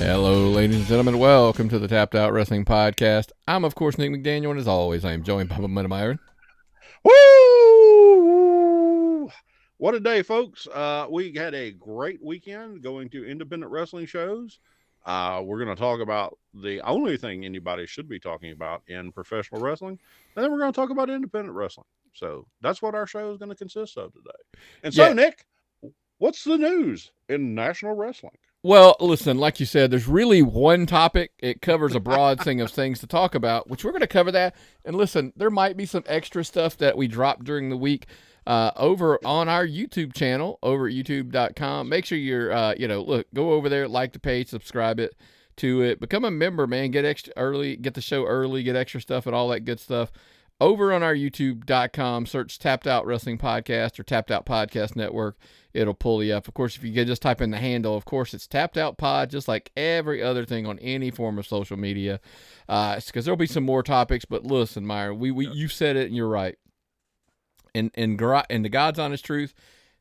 Hello, ladies and gentlemen. Welcome to the Tapped Out Wrestling Podcast. I'm, of course, Nick McDaniel, and as always, I am joined by Bubba Meyer. Woo! What a day, folks. We had a great weekend going to independent wrestling shows. We're going to talk about the only thing anybody should be talking about in professional wrestling, and then we're going to talk about independent wrestling. So that's what our show is going to consist of today. And so, Nick, what's the news in national wrestling? Well, listen, like you said, there's really one topic. It covers a broad thing of things to talk about, which we're going to cover that. And listen, there might be some extra stuff that we dropped during the week over on our YouTube channel, over at youtube.com. Make sure you're, go over there, like the page, subscribe to it. Become a member, man. Get extra early, get the show early, get extra stuff and all that good stuff. Over on our youtube.com, search Tapped Out Wrestling Podcast or Tapped Out Podcast Network. It'll pull you up. Of course, if you just type in the handle, of course, it's Tapped Out Pod, just like every other thing on any form of social media. Because there'll be some more topics. But listen, Meyer, you said it and you're right. In the God's honest truth,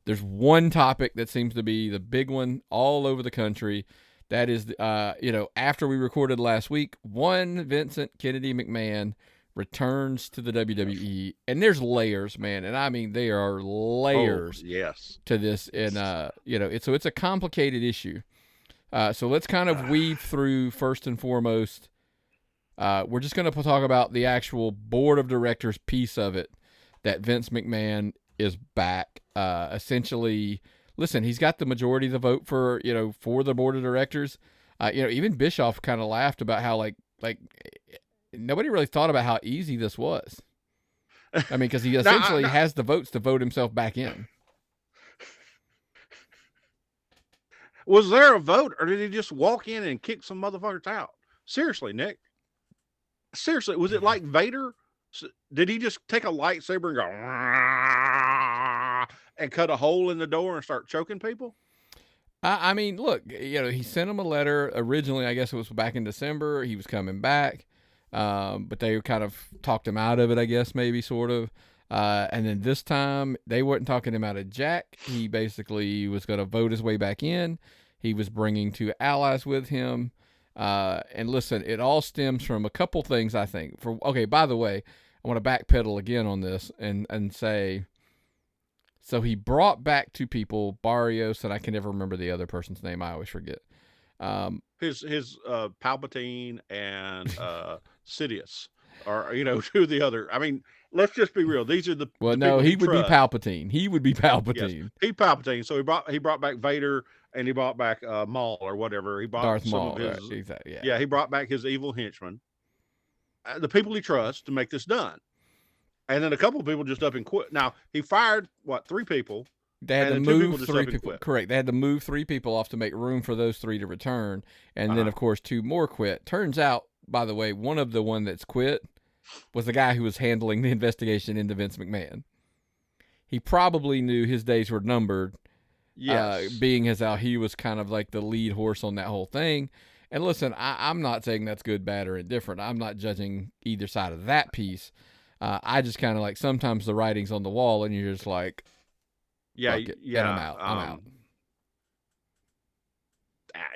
there's one topic that seems to be the big one all over the country. That is, after we recorded last week, one Vincent Kennedy McMahon returns to the WWE, and there's layers, man, and I mean there are layers to this, and it's a complicated issue. So let's kind of weave through first and foremost. We're just going to talk about the actual board of directors piece of it, that Vince McMahon is back. Essentially, listen, he's got the majority of the vote for the board of directors. Even Bischoff kind of laughed about how like. Nobody really thought about how easy this was. I mean, because he essentially has the votes to vote himself back in. Was there a vote, or did he just walk in and kick some motherfuckers out? Seriously, Nick. Seriously, was it like Vader? Did he just take a lightsaber and go and cut a hole in the door and start choking people? I mean, look, he sent him a letter originally. I guess it was back in December. He was coming back. But they kind of talked him out of it, I guess, maybe, sort of. And then this time, they weren't talking him out of jack. He basically was going to vote his way back in. He was bringing two allies with him. And listen, it all stems from a couple things, I think. By the way, I want to backpedal again on this and say, so he brought back two people, Barrios, and I can never remember the other person's name. I always forget. His Palpatine and Sidious, or two of the other. I mean, let's just be real. These are the he would be Palpatine. He would be Palpatine. Yes, he Palpatine. So he brought back Vader, and he brought back Maul or whatever. He brought Darth some Maul. Of his, right, exactly, yeah. He brought back his evil henchmen, the people he trusts to make this done. And then a couple of people just up and quit. Now he fired three people. They had to move three people. Correct. They had to move three people off to make room for those three to return. And then, of course, two more quit. Turns out, by the way, one that's quit was the guy who was handling the investigation into Vince McMahon. He probably knew his days were numbered. Yes. Being as how he was kind of like the lead horse on that whole thing. And listen, I'm not saying that's good, bad, or indifferent. I'm not judging either side of that piece. I just kind of like sometimes the writing's on the wall and you're just like, yeah, and I'm out. I'm out.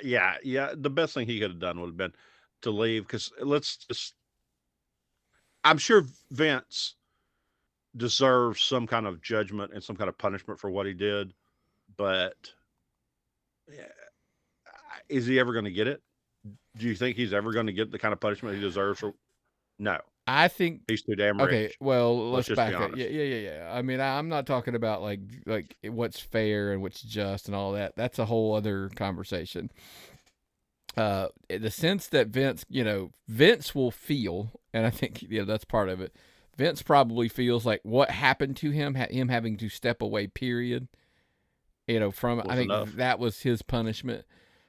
Yeah. The best thing he could have done would have been to leave, because I'm sure Vince deserves some kind of judgment and some kind of punishment for what he did, but is he ever going to get it? Do you think he's ever going to get the kind of punishment he deserves? No. I think he's too damn rich. Okay, well, let's back up. Yeah. I mean, I'm not talking about like what's fair and what's just and all that. That's a whole other conversation. The sense that Vince will feel, and I think that's part of it. Vince probably feels like what happened to him having to step away. Period. From I think enough. That was his punishment.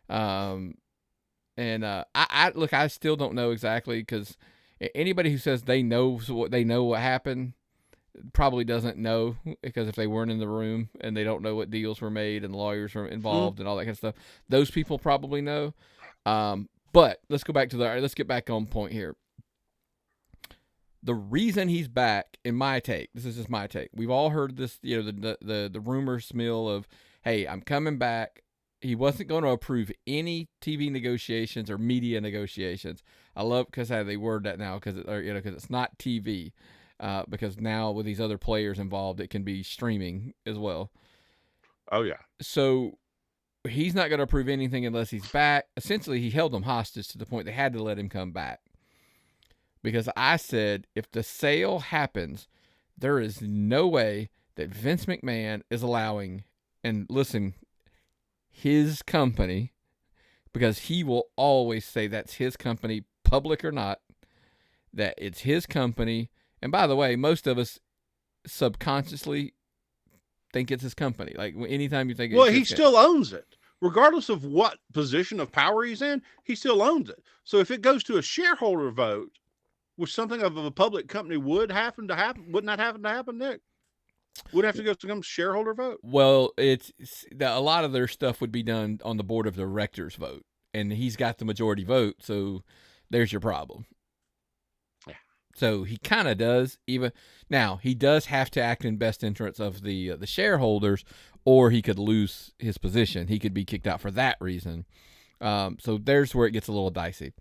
I still don't know exactly, because anybody who says they know what happened probably doesn't know, because if they weren't in the room and they don't know what deals were made and lawyers were involved and all that kind of stuff, those people probably know. But let's get back on point here. The reason he's back, in my take, this is just my take. We've all heard this, the rumor mill of, hey, I'm coming back. He wasn't going to approve any TV negotiations or media negotiations. I love because how they word that now because it's not TV. Because now with these other players involved, it can be streaming as well. Oh yeah. So he's not going to approve anything unless he's back. Essentially, he held them hostage to the point they had to let him come back. Because I said, if the sale happens, there is no way that Vince McMahon is allowing, and listen, his company, because he will always say that's his company, public or not, that it's his company. And by the way, most of us subconsciously think it's his company. Like anytime you think, well, he still owns it, regardless of what position of power he's in. He still owns it. So if it goes to a shareholder vote, which something of a public company would not happen to happen, Nick? Would have to go to some shareholder vote. Well, it's a lot of their stuff would be done on the board of directors vote, and he's got the majority vote. So there's your problem. Yeah. So he kind of does. Even now, he does have to act in best interest of the shareholders, or he could lose his position. He could be kicked out for that reason. So there's where it gets a little dicey.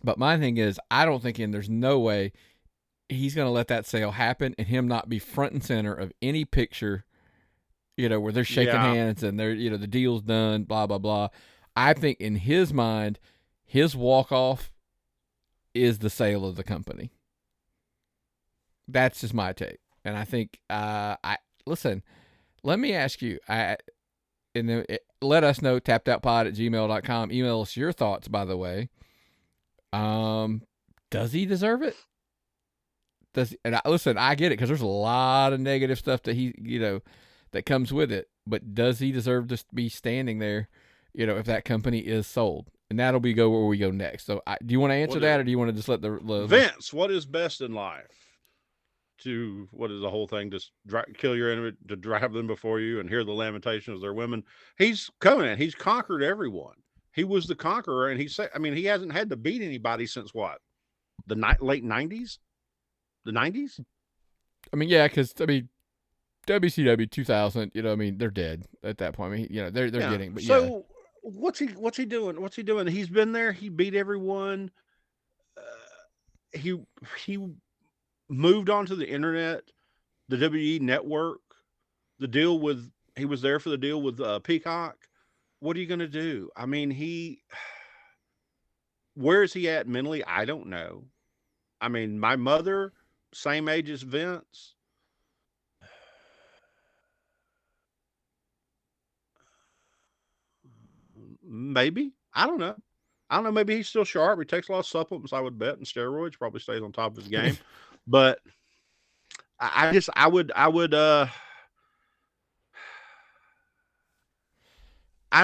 But my thing is, I don't think, and there's no way he's going to let that sale happen and him not be front and center of any picture, where they're shaking hands and they're, the deal's done, blah, blah, blah. I think in his mind, his walk-off is the sale of the company. That's just my take. And I think, listen, let me ask you, let us know, tappedoutpod@gmail.com. Email us your thoughts, by the way. Does he deserve it? Listen, I get it because there's a lot of negative stuff that that comes with it. But does he deserve to be standing there, if that company is sold? And that'll be where we go next. So, do you want to answer that, or do you want to just let the Vince? What is best in life? What is the whole thing? Just kill your enemy, to drive them before you, and hear the lamentations of their women. He's coming in. He's conquered everyone. He was the conqueror, and he hasn't had to beat anybody since what? The late 90s? The 90s? Yeah, because, WCW 2000, they're dead at that point. They're getting, but so what's he doing? What's he doing? He's been there. He beat everyone. He moved onto the internet, the WWE network, he was there for the deal with Peacock. What are you going to do? Where is he at mentally? I don't know. My mother, same age as Vince. Maybe. I don't know. Maybe he's still sharp. He takes a lot of supplements, I would bet, and steroids. Probably stays on top of his game. But I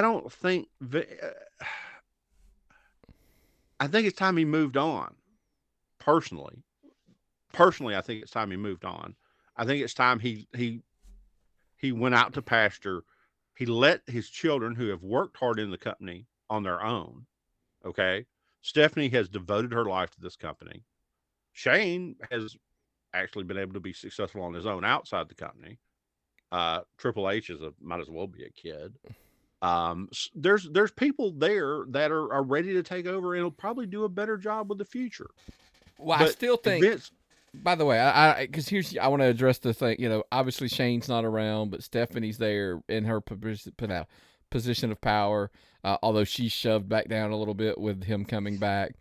don't think. I think it's time he moved on. Personally, I think it's time he moved on. I think it's time he went out to pasture. He let his children, who have worked hard in the company, on their own. Okay, Stephanie has devoted her life to this company. Shane has actually been able to be successful on his own outside the company. Triple H might as well be a kid. There's people there that are ready to take over and will probably do a better job with the future. Well, but I still think. Vince, by the way, because I want to address the thing. Obviously Shane's not around, but Stephanie's there in her position of power. Although she's shoved back down a little bit with him coming back.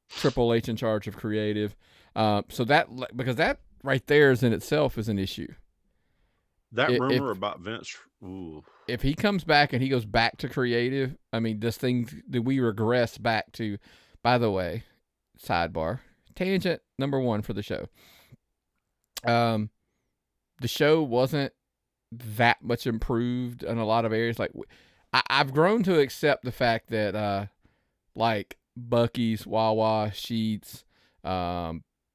Triple H in charge of creative. So because that right there is in itself is an issue. That rumor about Vince. Ooh. If he comes back and he goes back to creative, do we regress back to? By the way, sidebar. Tangent number 1 for the show. The show wasn't that much improved in a lot of areas. Like I've grown to accept the fact that like Buc-ee's, Wawa, Sheetz,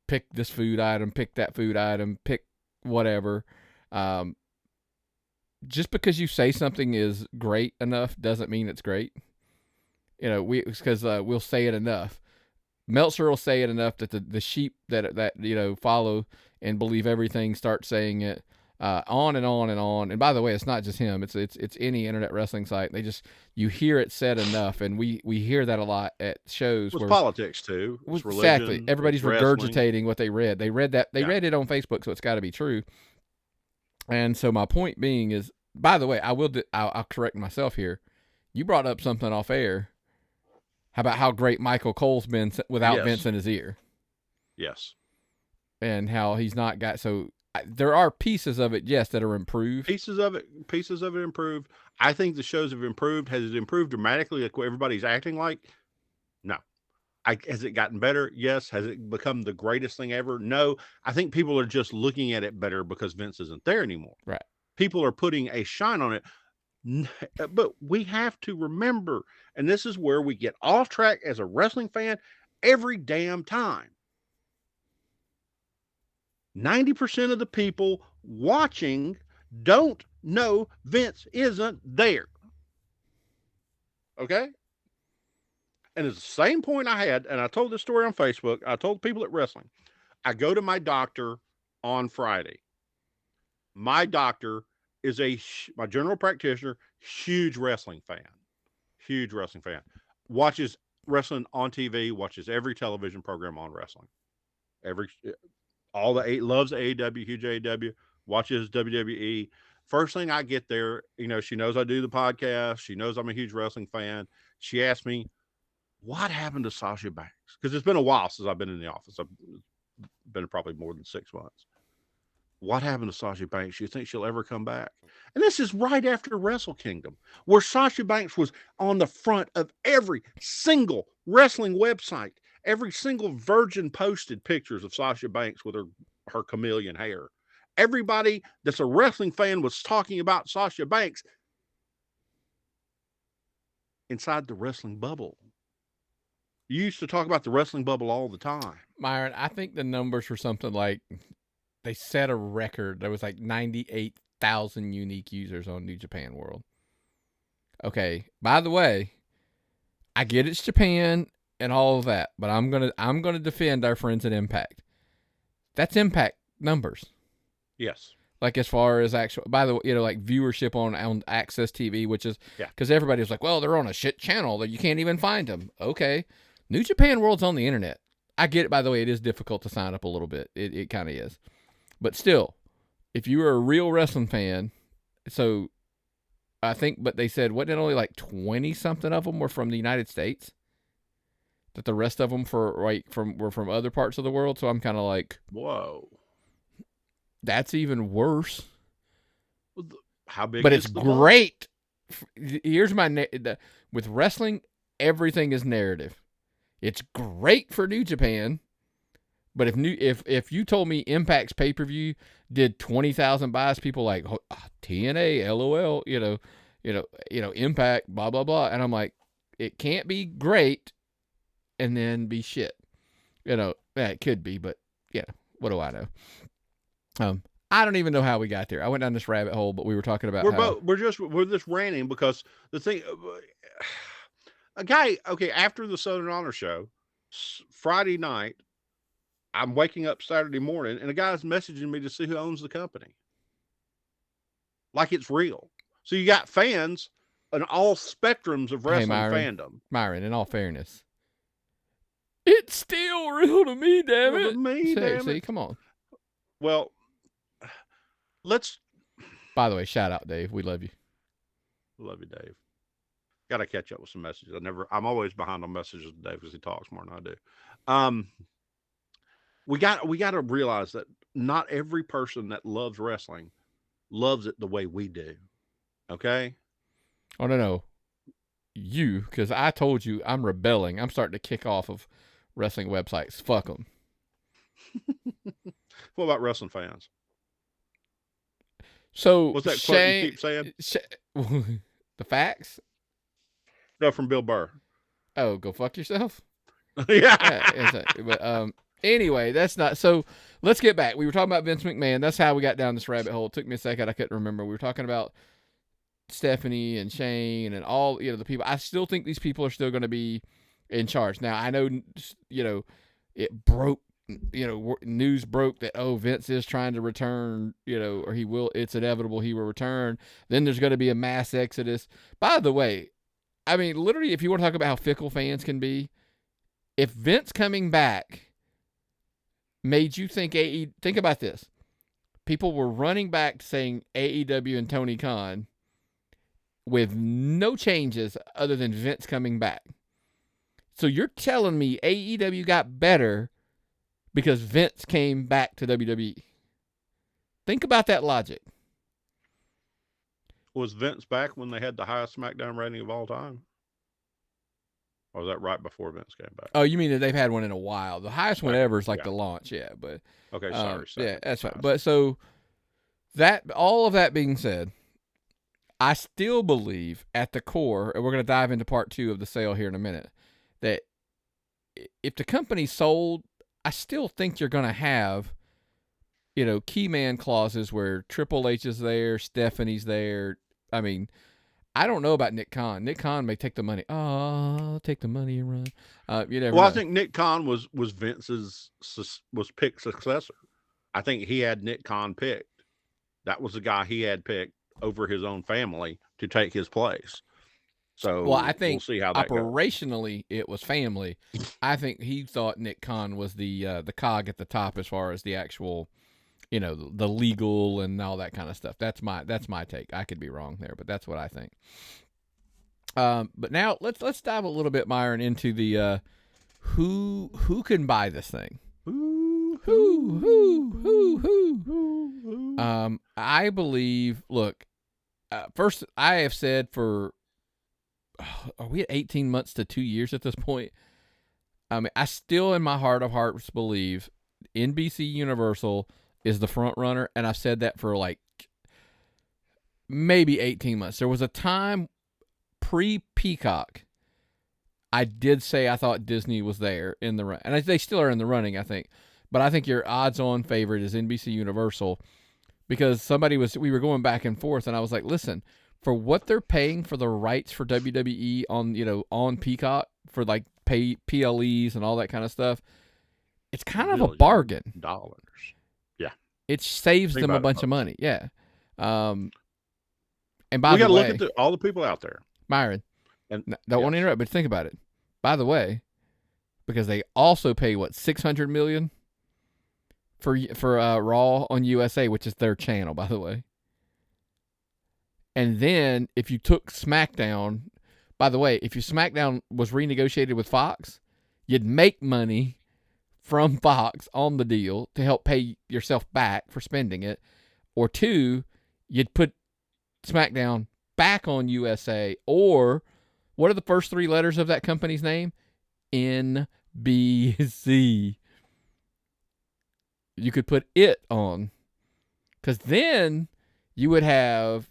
pick this food item, pick that food item, pick whatever. Just because you say something is great enough doesn't mean it's great. Because we'll say it enough. Meltzer will say it enough that the sheep that follow and believe everything start saying it. on and on and on. And by the way, it's not just him. It's any internet wrestling site. You hear it said enough, and we hear that a lot at shows. It's where politics too. It's exactly religion. Everybody's it's wrestling. regurgitating what they read. They read read it on Facebook, so it's got to be true. And so my point being is, by the way, I'll correct myself here. You brought up something off air. How about how great Michael Cole's been without Vince in his ear? Yes. And how he's not got so. There are pieces of it, yes, that are improved. Pieces of it improved. I think the shows have improved. Has it improved dramatically like what everybody's acting like? No. Has it gotten better? Yes. Has it become the greatest thing ever? No. I think people are just looking at it better because Vince isn't there anymore. Right. People are putting a shine on it. But we have to remember, and this is where we get off track as a wrestling fan every damn time. 90% of the people watching don't know Vince isn't there. Okay? And it's the same point I had, and I told this story on Facebook. I told people at wrestling. I go to my doctor on Friday. My doctor is my general practitioner, huge wrestling fan. Watches wrestling on TV, watches every television program on wrestling. Loves AEW, huge AEW, watches WWE. First thing I get there, she knows I do the podcast. She knows I'm a huge wrestling fan. She asked me, what happened to Sasha Banks? Because it's been a while since I've been in the office. I've been probably more than 6 months. What happened to Sasha Banks? You think she'll ever come back? And this is right after Wrestle Kingdom, where Sasha Banks was on the front of every single wrestling website. Every single virgin posted pictures of Sasha Banks with her chameleon hair. Everybody that's a wrestling fan was talking about Sasha Banks inside the wrestling bubble. You used to talk about the wrestling bubble all the time. Myron, I think the numbers were something like, they set a record. There was like 98,000 unique users on New Japan World. Okay, by the way, I get it's Japan and all of that, but I'm gonna defend our friends at Impact. That's Impact numbers. Yes. Like as far as actual, by the way, like viewership on Access TV, which is because everybody was like, well, they're on a shit channel that you can't even find them. Okay, New Japan World's on the internet. I get it. By the way, it is difficult to sign up a little bit. It kind of is, but still, if you were a real wrestling fan, so I think, but they said wasn't it only like 20 something of them were from the United States? That the rest of them were from other parts of the world. So I'm kind of like, whoa, that's even worse. How big? But it's great. Here's with wrestling, everything is narrative. It's great for New Japan, but if you told me Impact's pay-per-view did 20,000 buys, people like TNA, LOL, Impact, blah blah blah, and I'm like, it can't be great and then be shit. It could be, but what do I know? I don't even know how we got there. I went down this rabbit hole, but we were talking about we're just ranting because the thing, a guy, after the Southern Honor show, Friday night, I'm waking up Saturday morning and a guy's messaging me to see who owns the company. Like it's real. So you got fans on all spectrums of wrestling fandom. Myron, in all fairness, it's still real to me, damn it. See, come on. Well, let's. By the way, shout out, Dave. We love you. Love you, Dave. Got to catch up with some messages. I'm always behind on messages with Dave because he talks more than I do. We got to realize that not every person that loves wrestling loves it the way we do. Okay? Oh, no. You, because I told you I'm rebelling. I'm starting to kick off of wrestling websites. Fuck them. What about wrestling fans? So, what's that quote you keep saying? The facts? No, from Bill Burr. Oh, go fuck yourself? Yeah. But anyway, that's not. So let's get back. We were talking about Vince McMahon. That's how we got down this rabbit hole. It took me a second. I couldn't remember. We were talking about Stephanie and Shane and all, the people. I still think these people are still going to be in charge. Now, I know, it broke news broke that Vince is trying to return, or he will. It's inevitable he will return. Then there's going to be a mass exodus. By the way, I mean literally, if you want to talk about how fickle fans can be, if Vince coming back made you think think about this, people were running back saying AEW and Tony Khan with no changes other than Vince coming back. So you're telling me AEW got better because Vince came back to WWE. Think about that logic. Was Vince back when they had the highest SmackDown rating of all time? Or was that right before Vince came back? Oh, you mean that they've had one in a while? The highest one ever is like the launch, yeah. But okay, sorry. Yeah, that's right. But so all of that being said, I still believe at the core, and we're going to dive into part 2 of the sale here in a minute, that if the company sold, I still think you're going to have, key man clauses where Triple H is there, Stephanie's there. I mean, I don't know about Nick Khan. Nick Khan may take the money. Oh, take the money and run. You never know. I think Nick Khan was Vince's picked successor. I think he had Nick Khan picked. That was the guy he had picked over his own family to take his place. So I think we'll see how that operationally goes. It was family. I think he thought Nick Khan was the cog at the top as far as the actual, the legal and all that kind of stuff. That's my take. I could be wrong there, but that's what I think. But now let's dive a little bit, Myron, into the who can buy this thing. Who. I believe. Look, first I have said for. Are we at 18 months to 2 years at this point? I mean, I still in my heart of hearts believe NBC Universal is the front runner, and I've said that for like maybe 18 months. There was a time pre-Peacock I did say I thought Disney was there in the run, and they still are in the running, I think. But I think your odds-on favorite is NBC Universal because we were going back and forth, and I was like, listen, for what they're paying for the rights for WWE on Peacock for like PLEs and all that kind of stuff, it's kind of a bargain. Dollars. Yeah. It saves them a bunch of money. Yeah. And by we got the way, to look at all the people out there. Myron, don't want to interrupt, but think about it. By the way, because they also pay $600 million for Raw on USA, which is their channel, by the way. And then if you took SmackDown, by the way, if your SmackDown was renegotiated with Fox, you'd make money from Fox on the deal to help pay yourself back for spending it. Or 2, you'd put SmackDown back on USA. Or what are the first 3 letters of that company's name? NBC. You could put it on. Because then you would have,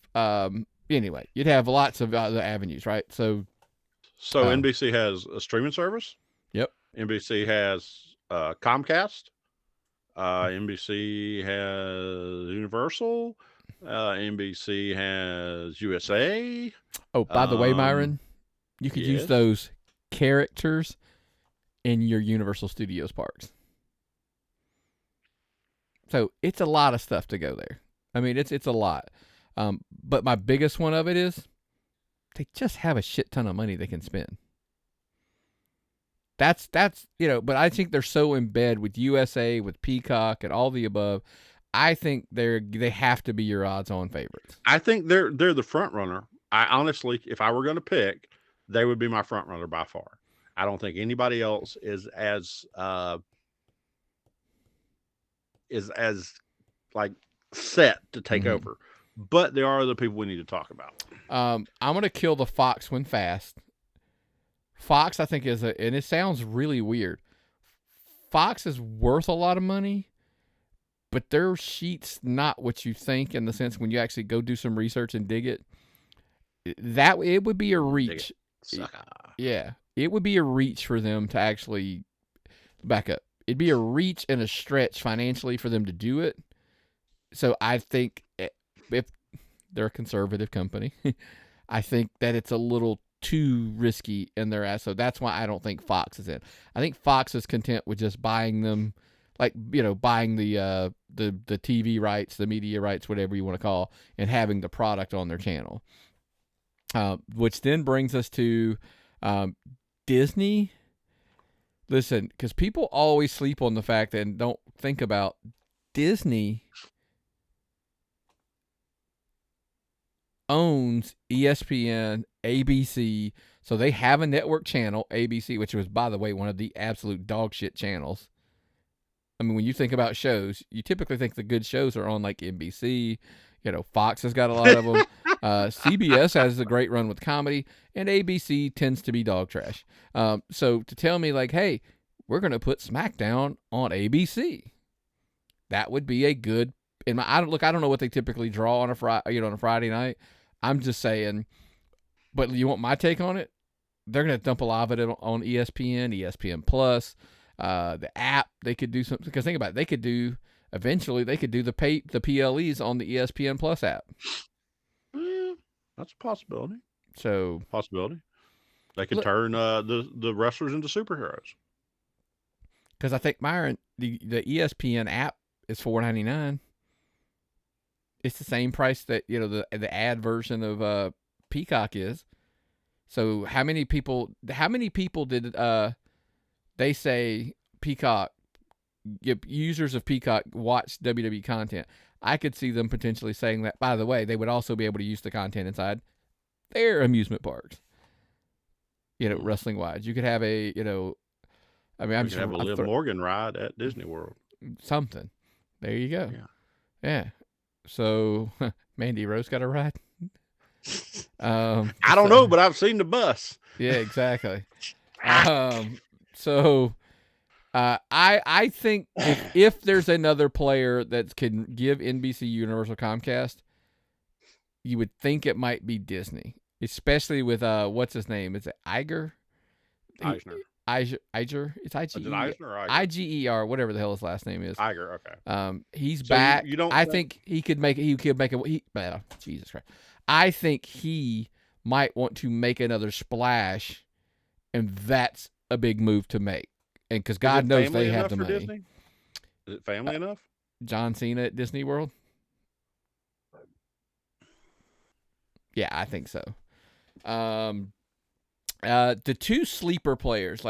anyway, you'd have lots of other avenues, right? So NBC has a streaming service. Yep. NBC has Comcast. NBC has Universal. NBC has USA. Oh, by the way, Myron, you could use those characters in your Universal Studios parks. So it's a lot of stuff to go there. I mean, it's a lot. But my biggest one of it is they just have a shit ton of money they can spend. That's but I think they're so in bed with USA, with Peacock, and all the above. I think they have to be your odds-on favorites. I think they're the front runner. I honestly, if I were going to pick, they would be my front runner by far. I don't think anybody else is as like set to take over. But there are other people we need to talk about. I'm going to kill the Fox one fast. Fox, I think, and it sounds really weird. Fox is worth a lot of money, but their sheet's not what you think in the sense when you actually go do some research and dig it. It would be a reach. Yeah, it would be a reach for them to actually back up. It'd be a reach and a stretch financially for them to do it. So I think if they're a conservative company, I think that it's a little too risky in their ass. So that's why I don't think Fox is in. I think Fox is content with just buying them like buying the TV rights, the media rights, whatever you want to call, and having the product on their channel. Which then brings us to Disney. Listen, because people always sleep on the fact and don't think about Disney owns ESPN, ABC, so they have a network channel, ABC, which was, by the way, one of the absolute dog shit channels. I mean, when you think about shows, you typically think the good shows are on like NBC. Fox has got a lot of them. CBS has a great run with comedy, and ABC tends to be dog trash. So to tell me like, hey, we're going to put Smackdown on ABC, that would be a good. I don't know what they typically draw on a Friday night. I'm just saying. But you want my take on it? They're going to dump a lot of it on ESPN, ESPN Plus, the app. They could do something, because think about it. They could do the PLEs on the ESPN Plus app. That's a possibility. So they could turn the wrestlers into superheroes. Because I think Myron, the ESPN app is $4.99. It's the same price that the ad version of Peacock is. So how many people did they say Peacock, users of Peacock watch WWE content? I could see them potentially saying that. By the way, they would also be able to use the content inside their amusement parks. Wrestling wise, you could have a I'm just have a Liv Morgan ride at Disney World. Something. There you go. Yeah. So Mandy Rose got a ride. I don't know, but I've seen the bus. Yeah, exactly. So I think if there's another player that can give NBC Universal Comcast, you would think it might be Disney, especially with what's his name? Is it Iger? Eisner. Iger. It's Is it Eisner or Iger? IGER, whatever the hell his last name is. Iger. Okay. He's back. I think he could make it. Jesus Christ. I think he might want to make another splash, and that's a big move to make. And because God knows they have the money. Disney? Is it family enough? John Cena at Disney World? Yeah, I think so. The two sleeper players,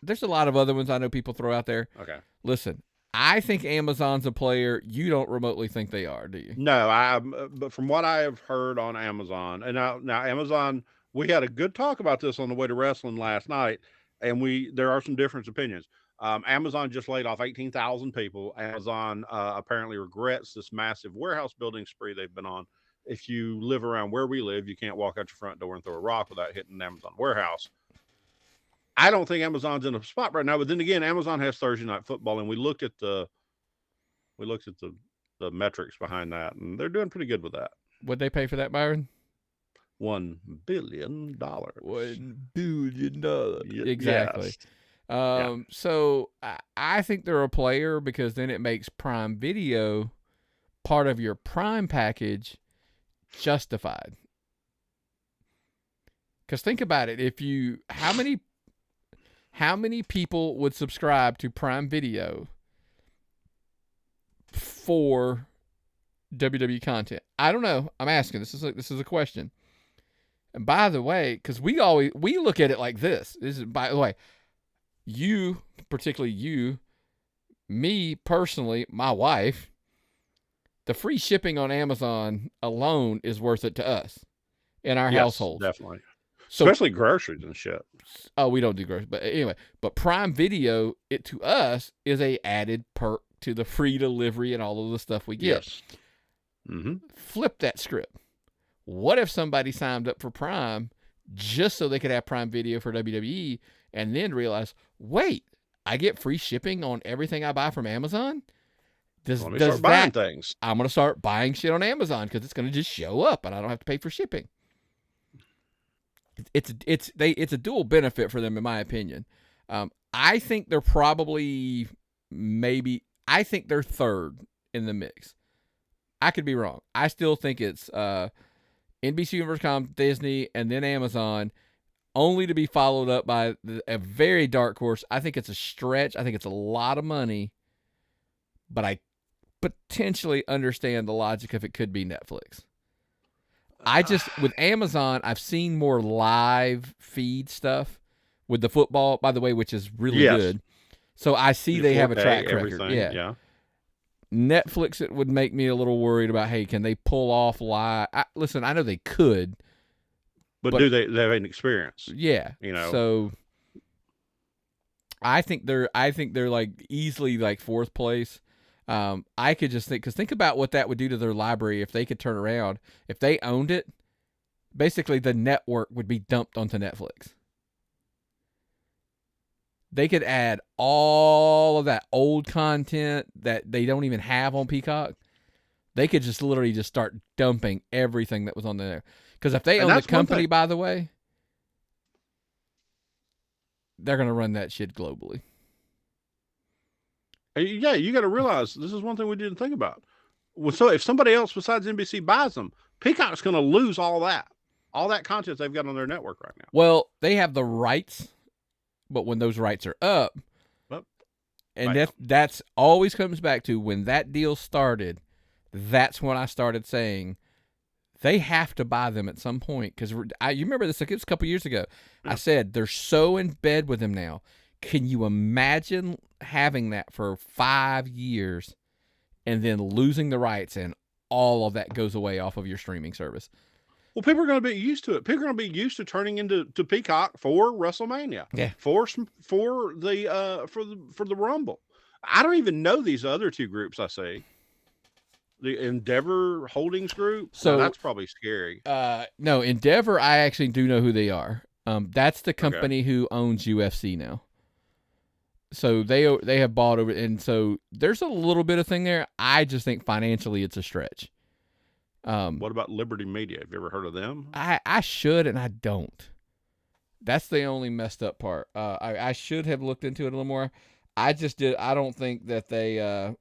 there's a lot of other ones I know people throw out there. Okay. Listen, I think Amazon's a player. You don't remotely think they are, do you? No, but from what I have heard on Amazon, and now Amazon, we had a good talk about this on the way to wrestling last night, and there are some different opinions. Amazon just laid off 18,000 people. Amazon apparently regrets this massive warehouse building spree they've been on. If you live around where we live, you can't walk out your front door and throw a rock without hitting an Amazon warehouse. I don't think Amazon's in a spot right now, but then again, Amazon has Thursday Night Football, and we looked at the metrics behind that, and they're doing pretty good with that. What'd they pay for that, Byron? $1 billion. $1 billion. Exactly. Yes. So I think they're a player, because then it makes Prime Video part of your Prime package justified. Because think about it, how many people would subscribe to Prime Video for WWE content? I don't know. I'm asking. This is a question. And by the way, because we look at it like this. This is, by the way, particularly you, me personally, my wife, the free shipping on Amazon alone is worth it to us in our household. Definitely. So, especially groceries and shit. Oh, we don't do groceries. But anyway, Prime Video, it to us is a added perk to the free delivery and all of the stuff we get. Yes. Mm-hmm. Flip that script. What if somebody signed up for Prime just so they could have Prime Video for WWE, and then realize, wait, I get free shipping on everything I buy from Amazon? Let me start buying things. I'm going to start buying shit on Amazon, because it's going to just show up and I don't have to pay for shipping. It's a dual benefit for them, in my opinion. I think they're probably I think they're third in the mix. I could be wrong. I still think it's NBC Universal, Disney, and then Amazon, only to be followed up by a very dark horse. I think it's a stretch. I think it's a lot of money. but I potentially understand the logic if it could be Netflix. I just, with Amazon, I've seen more live feed stuff with the football, by the way, which is really Yes. good. So I see The they have a 4K, track record. everything, yeah. Netflix, it would make me a little worried about, hey, can they pull off live? Listen, I know they could. But do they have an experience? Yeah. You know. So I think they're like easily like fourth place. I could just think about what that would do to their library if they could turn around. If they owned it, basically the network would be dumped onto Netflix. They could add all of that old content that they don't even have on Peacock. They could just literally just start dumping everything that was on there. Because if they own the company, by the way, they're going to run that shit globally. Yeah, you got to realize this is one thing we didn't think about. Well, so if somebody else besides NBC buys them, Peacock's going to lose all that content they've got on their network right now. Well, they have the rights, but when those rights are up, and that's always comes back to when that deal started. That's when I started saying they have to buy them at some point, because you remember this, like it was a couple years ago. Yeah. I said they're so in bed with him now. Can you imagine having that for 5 years and then losing the rights and all of that goes away off of your streaming service? Well, people are going to be used to it. People are going to be used to turning into Peacock for WrestleMania, for the Rumble. I don't even know these other two groups. I say the Endeavor Holdings Group. So that's probably scary. No, Endeavor. I actually do know who they are. That's the company who owns UFC now. So they have bought over, and so there's a little bit of thing there. I just think financially it's a stretch. What about Liberty Media? Have you ever heard of them? I should, and I don't. That's the only messed up part. I should have looked into it a little more. I just did. I don't think that they.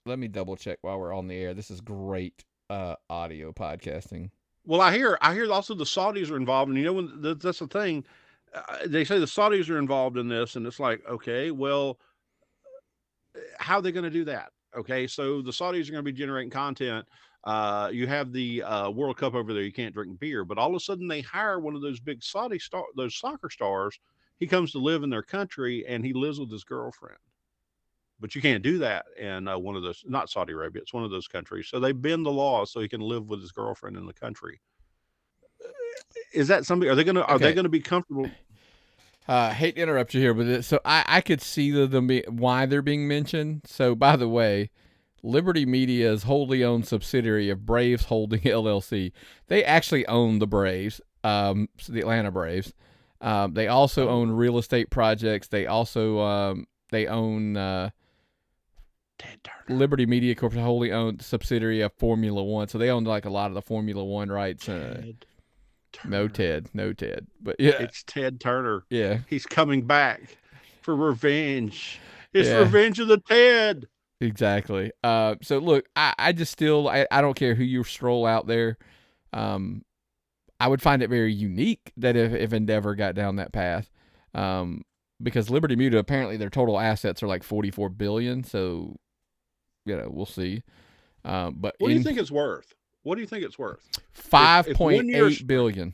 Let me double check while we're on the air. This is great audio podcasting. Well, I hear also the Saudis are involved, and when that's the thing. They say the Saudis are involved in this, and it's like, okay, well, how are they going to do that? Okay, so the Saudis are going to be generating content. You have the World Cup over there. You can't drink beer, but all of a sudden they hire one of those big those soccer stars. He comes to live in their country, and he lives with his girlfriend. But you can't do that in one of those, not Saudi Arabia. It's one of those countries. So they bend the law so he can live with his girlfriend in the country. Is that something? Are they going to be comfortable? Hate to interrupt you here, but so I could see why they're being mentioned. So by the way, Liberty Media is wholly owned subsidiary of Braves Holding LLC. They actually own the Braves, the Atlanta Braves. They also own real estate projects. They also they own Ted Turner. Liberty Media Corp, wholly owned subsidiary of Formula One. So they own like a lot of the Formula One rights. No Ted, but yeah, it's Ted Turner. Yeah, he's coming back for revenge. It's revenge of the Ted. Exactly. So look, I just still, I don't care who you stroll out there. I would find it very unique that if Endeavor got down that path, because Liberty Media, apparently their total assets are like $44 billion. So, we'll see. But what do you think it's worth? What do you think it's worth? $5.8 billion.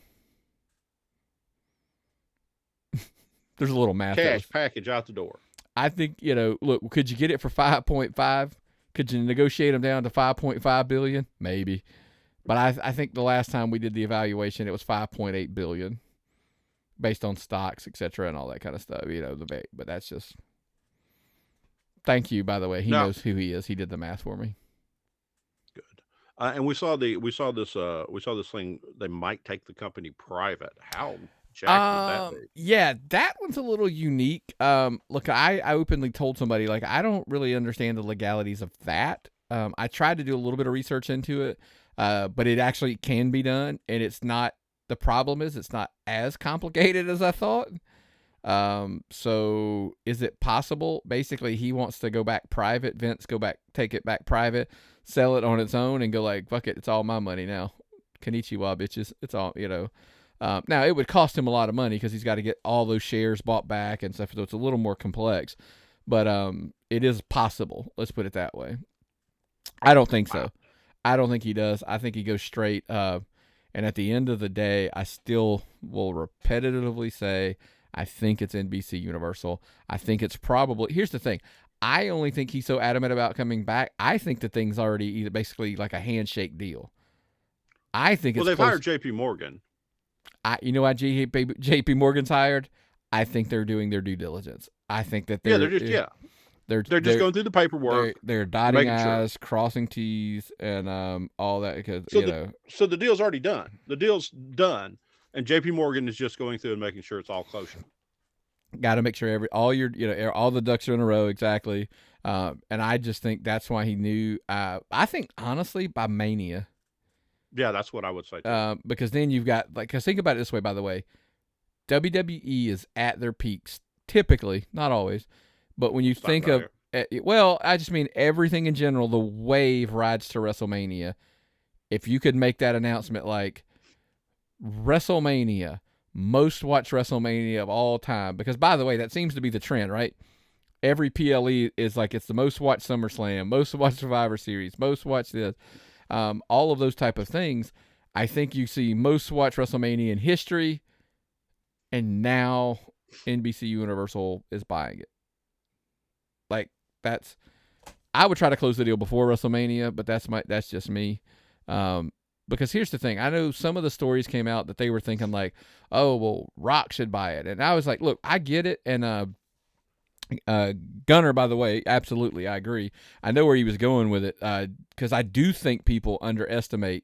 There's a little math. Cash package out the door. I think, look, could you get it for 5.5? Could you negotiate them down to 5.5 billion? Maybe. But I think the last time we did the evaluation, it was 5.8 billion based on stocks, et cetera, and all that kind of stuff, but that's just, thank you, by the way. He knows who he is. He did the math for me. Good. And we saw this thing. They might take the company private. How jacked would that be? Yeah, that one's a little unique. Look, I openly told somebody, like, I don't really understand the legalities of that. I tried to do a little bit of research into it, but it actually can be done, and it's not. The problem is it's not as complicated as I thought. So is it possible? Basically, he wants to go back private. Vince take it back private, sell it on its own, and go like, fuck it, it's all my money now. Konnichiwa, bitches. It's all, now it would cost him a lot of money because he's got to get all those shares bought back and stuff. So it's a little more complex. but it is possible. Let's put it that way. I don't think so. I don't think he does. I think he goes straight. And at the end of the day, I still will repetitively say I think it's NBC Universal. I think it's probably. Here's the thing. I only think he's so adamant about coming back. I think the thing's already either basically like a handshake deal. I think well, it's they've close. hired J.P. Morgan. You know why JP Morgan's hired? I think they're doing their due diligence. I think that they're they're just going through the paperwork. They're dotting I's, crossing T's, and all that because So the deal's already done. The deal's done, and J.P. Morgan is just going through and making sure it's all kosher. Got to make sure all the ducks are in a row exactly. And I just think that's why he knew. I think honestly by Mania. Yeah, that's what I would say too. Because then you've got because think about it this way. By the way, WWE is at their peaks typically, not always, but when you think of I just mean everything in general. The wave rides to WrestleMania. If you could make that announcement like WrestleMania, most watched WrestleMania of all time, because by the way, that seems to be the trend, right? Every PLE is like it's the most watched SummerSlam, most watched Survivor Series, most watched this. All of those type of things. I think you see most watched WrestleMania in history, and now NBC Universal is buying it. Like I would try to close the deal before WrestleMania, but that's just me. Because here's the thing, I know some of the stories came out that they were thinking like, oh well, Rock should buy it, and I was like, look, I get it, and Gunner, by the way, absolutely, I agree. I know where he was going with it, because I do think people underestimate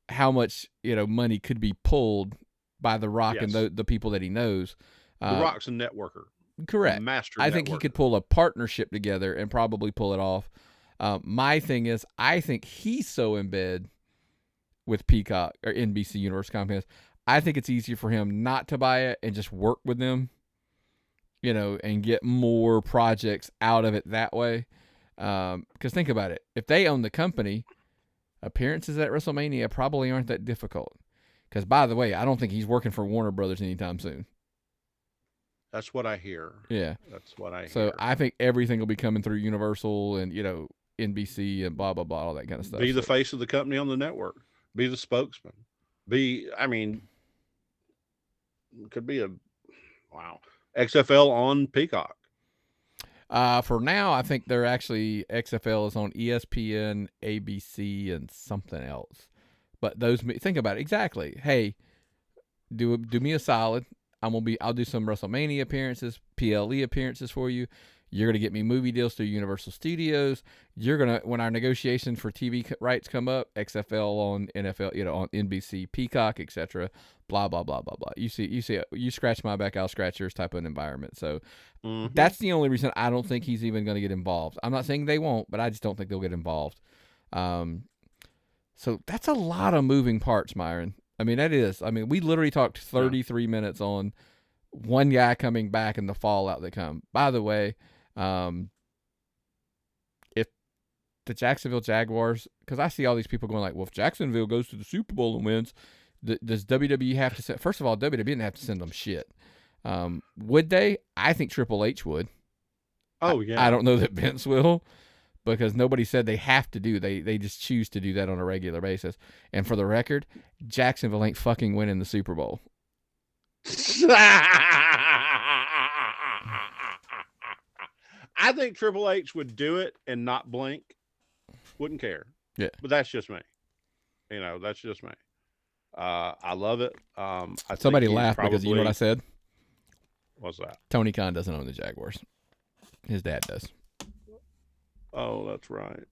how much money could be pulled by The Rock and the people that he knows. The Rock's a networker, correct? Master. I think he could pull a partnership together and probably pull it off. My thing is, I think he's so in bed with Peacock or NBC Universal Comcast. I think it's easier for him not to buy it and just work with them. And get more projects out of it that way. Because think about it. If they own the company, appearances at WrestleMania probably aren't that difficult. Because, by the way, I don't think he's working for Warner Brothers anytime soon. That's what I hear. Yeah. That's what I hear. So I think everything will be coming through Universal and, NBC and blah, blah, blah, all that kind of stuff. Be the face of the company on the network. Be the spokesman. Could be wow. XFL on Peacock. For now, I think they're actually XFL is on ESPN, ABC, and something else. But think about it exactly. Hey, do me a solid. I'll do some WrestleMania appearances, PLE appearances for you. You're gonna get me movie deals through Universal Studios. You're gonna, when our negotiations for TV rights come up, XFL on NFL, on NBC, Peacock, etc. Blah blah blah blah blah. You scratch my back, I'll scratch yours type of environment. So that's the only reason I don't think he's even gonna get involved. I'm not saying they won't, but I just don't think they'll get involved. So that's a lot of moving parts, Myron. I mean, that is. I mean, we literally talked 33 minutes on one guy coming back and the fallout that come. By the way, if the Jacksonville Jaguars, because I see all these people going like, well, if Jacksonville goes to the Super Bowl and wins, does WWE have to send? First of all, WWE didn't have to send them shit. Would they? I think Triple H would. Oh, yeah. I don't know that Vince will, because nobody said they have to do. They just choose to do that on a regular basis. And for the record, Jacksonville ain't fucking winning the Super Bowl. I think Triple H would do it and not blink. Wouldn't care. Yeah. But that's just me. That's just me. I love it. Somebody laughed because you know what I said? What's that? Tony Khan doesn't own the Jaguars. His dad does. Oh, that's right.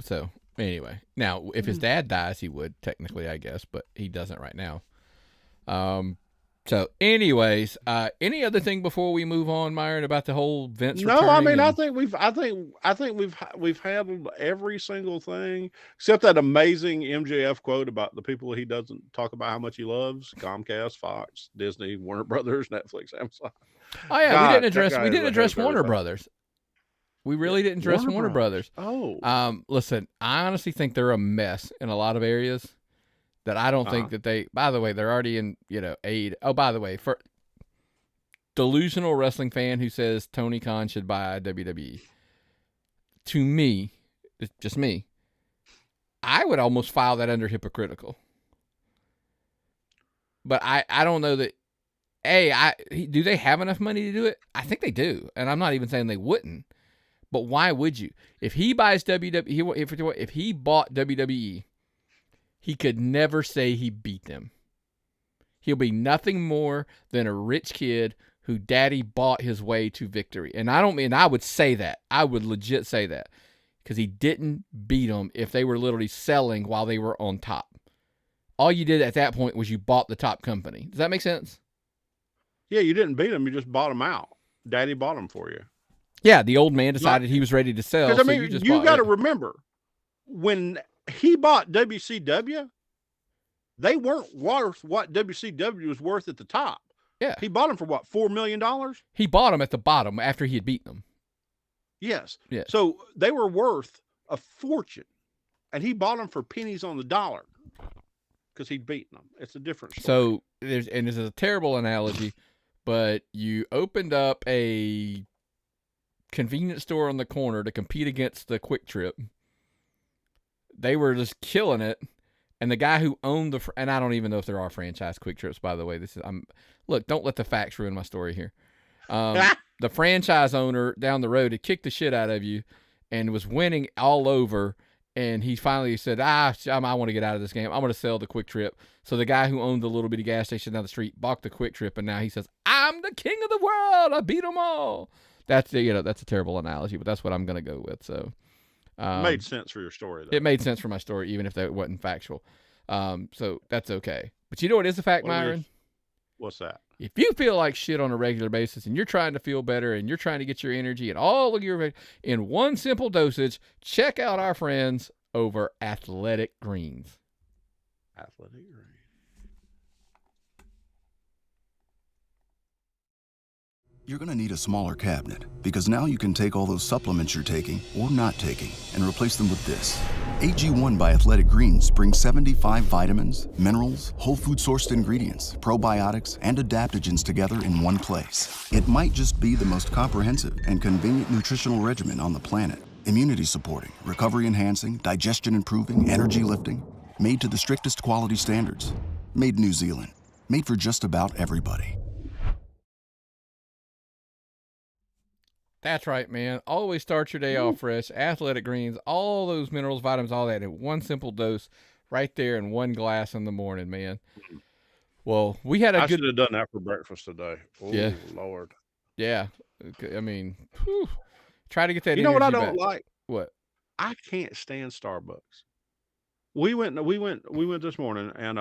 So, anyway. Now, if his dad dies, he would, technically, I guess, but he doesn't right now. So, anyways, any other thing before we move on, Myron, about the whole Vince returning? No, I mean, I think we've handled every single thing except that amazing MJF quote about the people he doesn't talk about how much he loves: Comcast, Fox, Disney, Warner Brothers, Netflix, Amazon. Oh yeah, we didn't address Warner Brothers. We really didn't address Warner Brothers. Oh, listen, I honestly think they're a mess in a lot of areas. That I don't think that they. By the way, they're already in aid. Oh, by the way, delusional wrestling fan who says Tony Khan should buy WWE. To me, it's just me, I would almost file that under hypocritical. But I don't know that. Do they have enough money to do it? I think they do, and I'm not even saying they wouldn't. But why would you? If he buys WWE, if he bought WWE, he could never say he beat them. He'll be nothing more than a rich kid who daddy bought his way to victory. And I don't mean I would say that. I would legit say that. Because he didn't beat them if they were literally selling while they were on top. All you did at that point was you bought the top company. Does that make sense? Yeah, you didn't beat them. You just bought them out. Daddy bought them for you. Yeah, the old man decided he was ready to sell. Because, I mean, you got to remember, when he bought WCW, they weren't worth what WCW was worth at the top. Yeah. He bought them for what, $4 million? He bought them at the bottom after he had beaten them. Yes. Yeah. So they were worth a fortune, and he bought them for pennies on the dollar because he'd beaten them. It's a different story. So this is a terrible analogy, but you opened up a convenience store on the corner to compete against the Quick Trip. They were just killing it. And the guy who owned and I don't even know if there are franchise Quick Trips, by the way. Look, don't let the facts ruin my story here. The franchise owner down the road had kicked the shit out of you and was winning all over. And he finally said, I want to get out of this game. I'm going to sell the Quick Trip. So the guy who owned the little bitty gas station down the street bought the Quick Trip. And now he says, I'm the king of the world. I beat them all. That's a terrible analogy, but that's what I'm going to go with. So. It made sense for your story, though. It made sense for my story, even if that wasn't factual. So that's okay. But you know what is a fact, Myron? What's that? If you feel like shit on a regular basis and you're trying to feel better and you're trying to get your energy and all of your in one simple dosage, check out our friends over Athletic Greens. Athletic Greens. You're going to need a smaller cabinet because now you can take all those supplements you're taking or not taking and replace them with this. AG1 by Athletic Greens brings 75 vitamins, minerals, whole food sourced ingredients, probiotics, and adaptogens together in one place. It might just be the most comprehensive and convenient nutritional regimen on the planet. Immunity supporting, recovery enhancing, digestion improving, energy lifting. Made to the strictest quality standards. Made in New Zealand. Made for just about everybody. That's right, man. Always start your day off fresh. Athletic Greens, all those minerals, vitamins, all that in one simple dose right there in one glass in the morning, man. Well, we had I should have done that for breakfast today. Oh, yeah. Lord. Yeah. I mean, try to get that. You know what I energy don't back. like? What? I can't stand Starbucks. We went this morning, and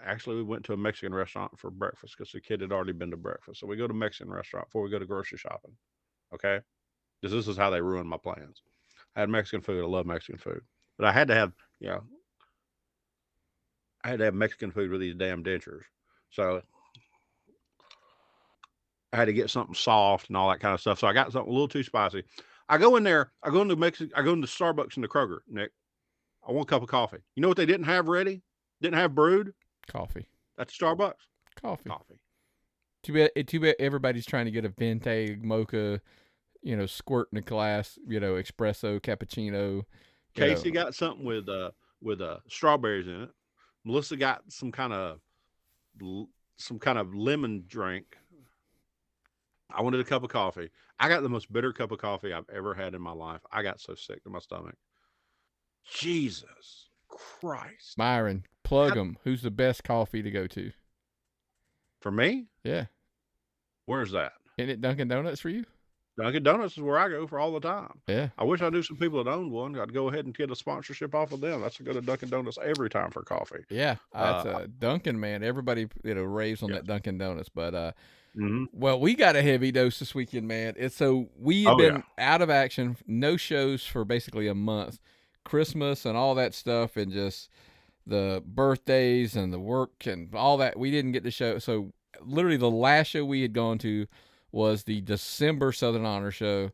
actually we went to a Mexican restaurant for breakfast because the kid had already been to breakfast. So we go to a Mexican restaurant before we go to grocery shopping. Okay, because this is how they ruined my plans. I had Mexican food. I love Mexican food, but I had to have, Mexican food with these damn dentures. So I had to get something soft and all that kind of stuff. So I got something a little too spicy. I go in there. I go into Starbucks and the Kroger. Nick, I want a cup of coffee. You know what they didn't have ready? Didn't have brewed? Coffee. That's Starbucks. Coffee. Too bad everybody's trying to get a venti mocha, squirt in a glass, espresso, cappuccino. Casey got something with strawberries in it. Melissa got some kind of lemon drink. I wanted a cup of coffee. I got the most bitter cup of coffee I've ever had in my life. I got so sick to my stomach. Jesus Christ. Myron, plug them. Who's the best coffee to go to? For me? Yeah. Where's that? Isn't it Dunkin' Donuts for you? Dunkin' Donuts is where I go for all the time. Yeah. I wish I knew some people that owned one. I'd go ahead and get a sponsorship off of them. That's a go to Dunkin' Donuts every time for coffee. Yeah. That's Dunkin', man. Everybody, raves on that Dunkin' Donuts. But, well, we got a heavy dose this weekend, man. We have been out of action, no shows for basically a month. Christmas and all that stuff and just the birthdays and the work and all that. We didn't get to show. So literally the last show we had gone to was the December Southern Honor show.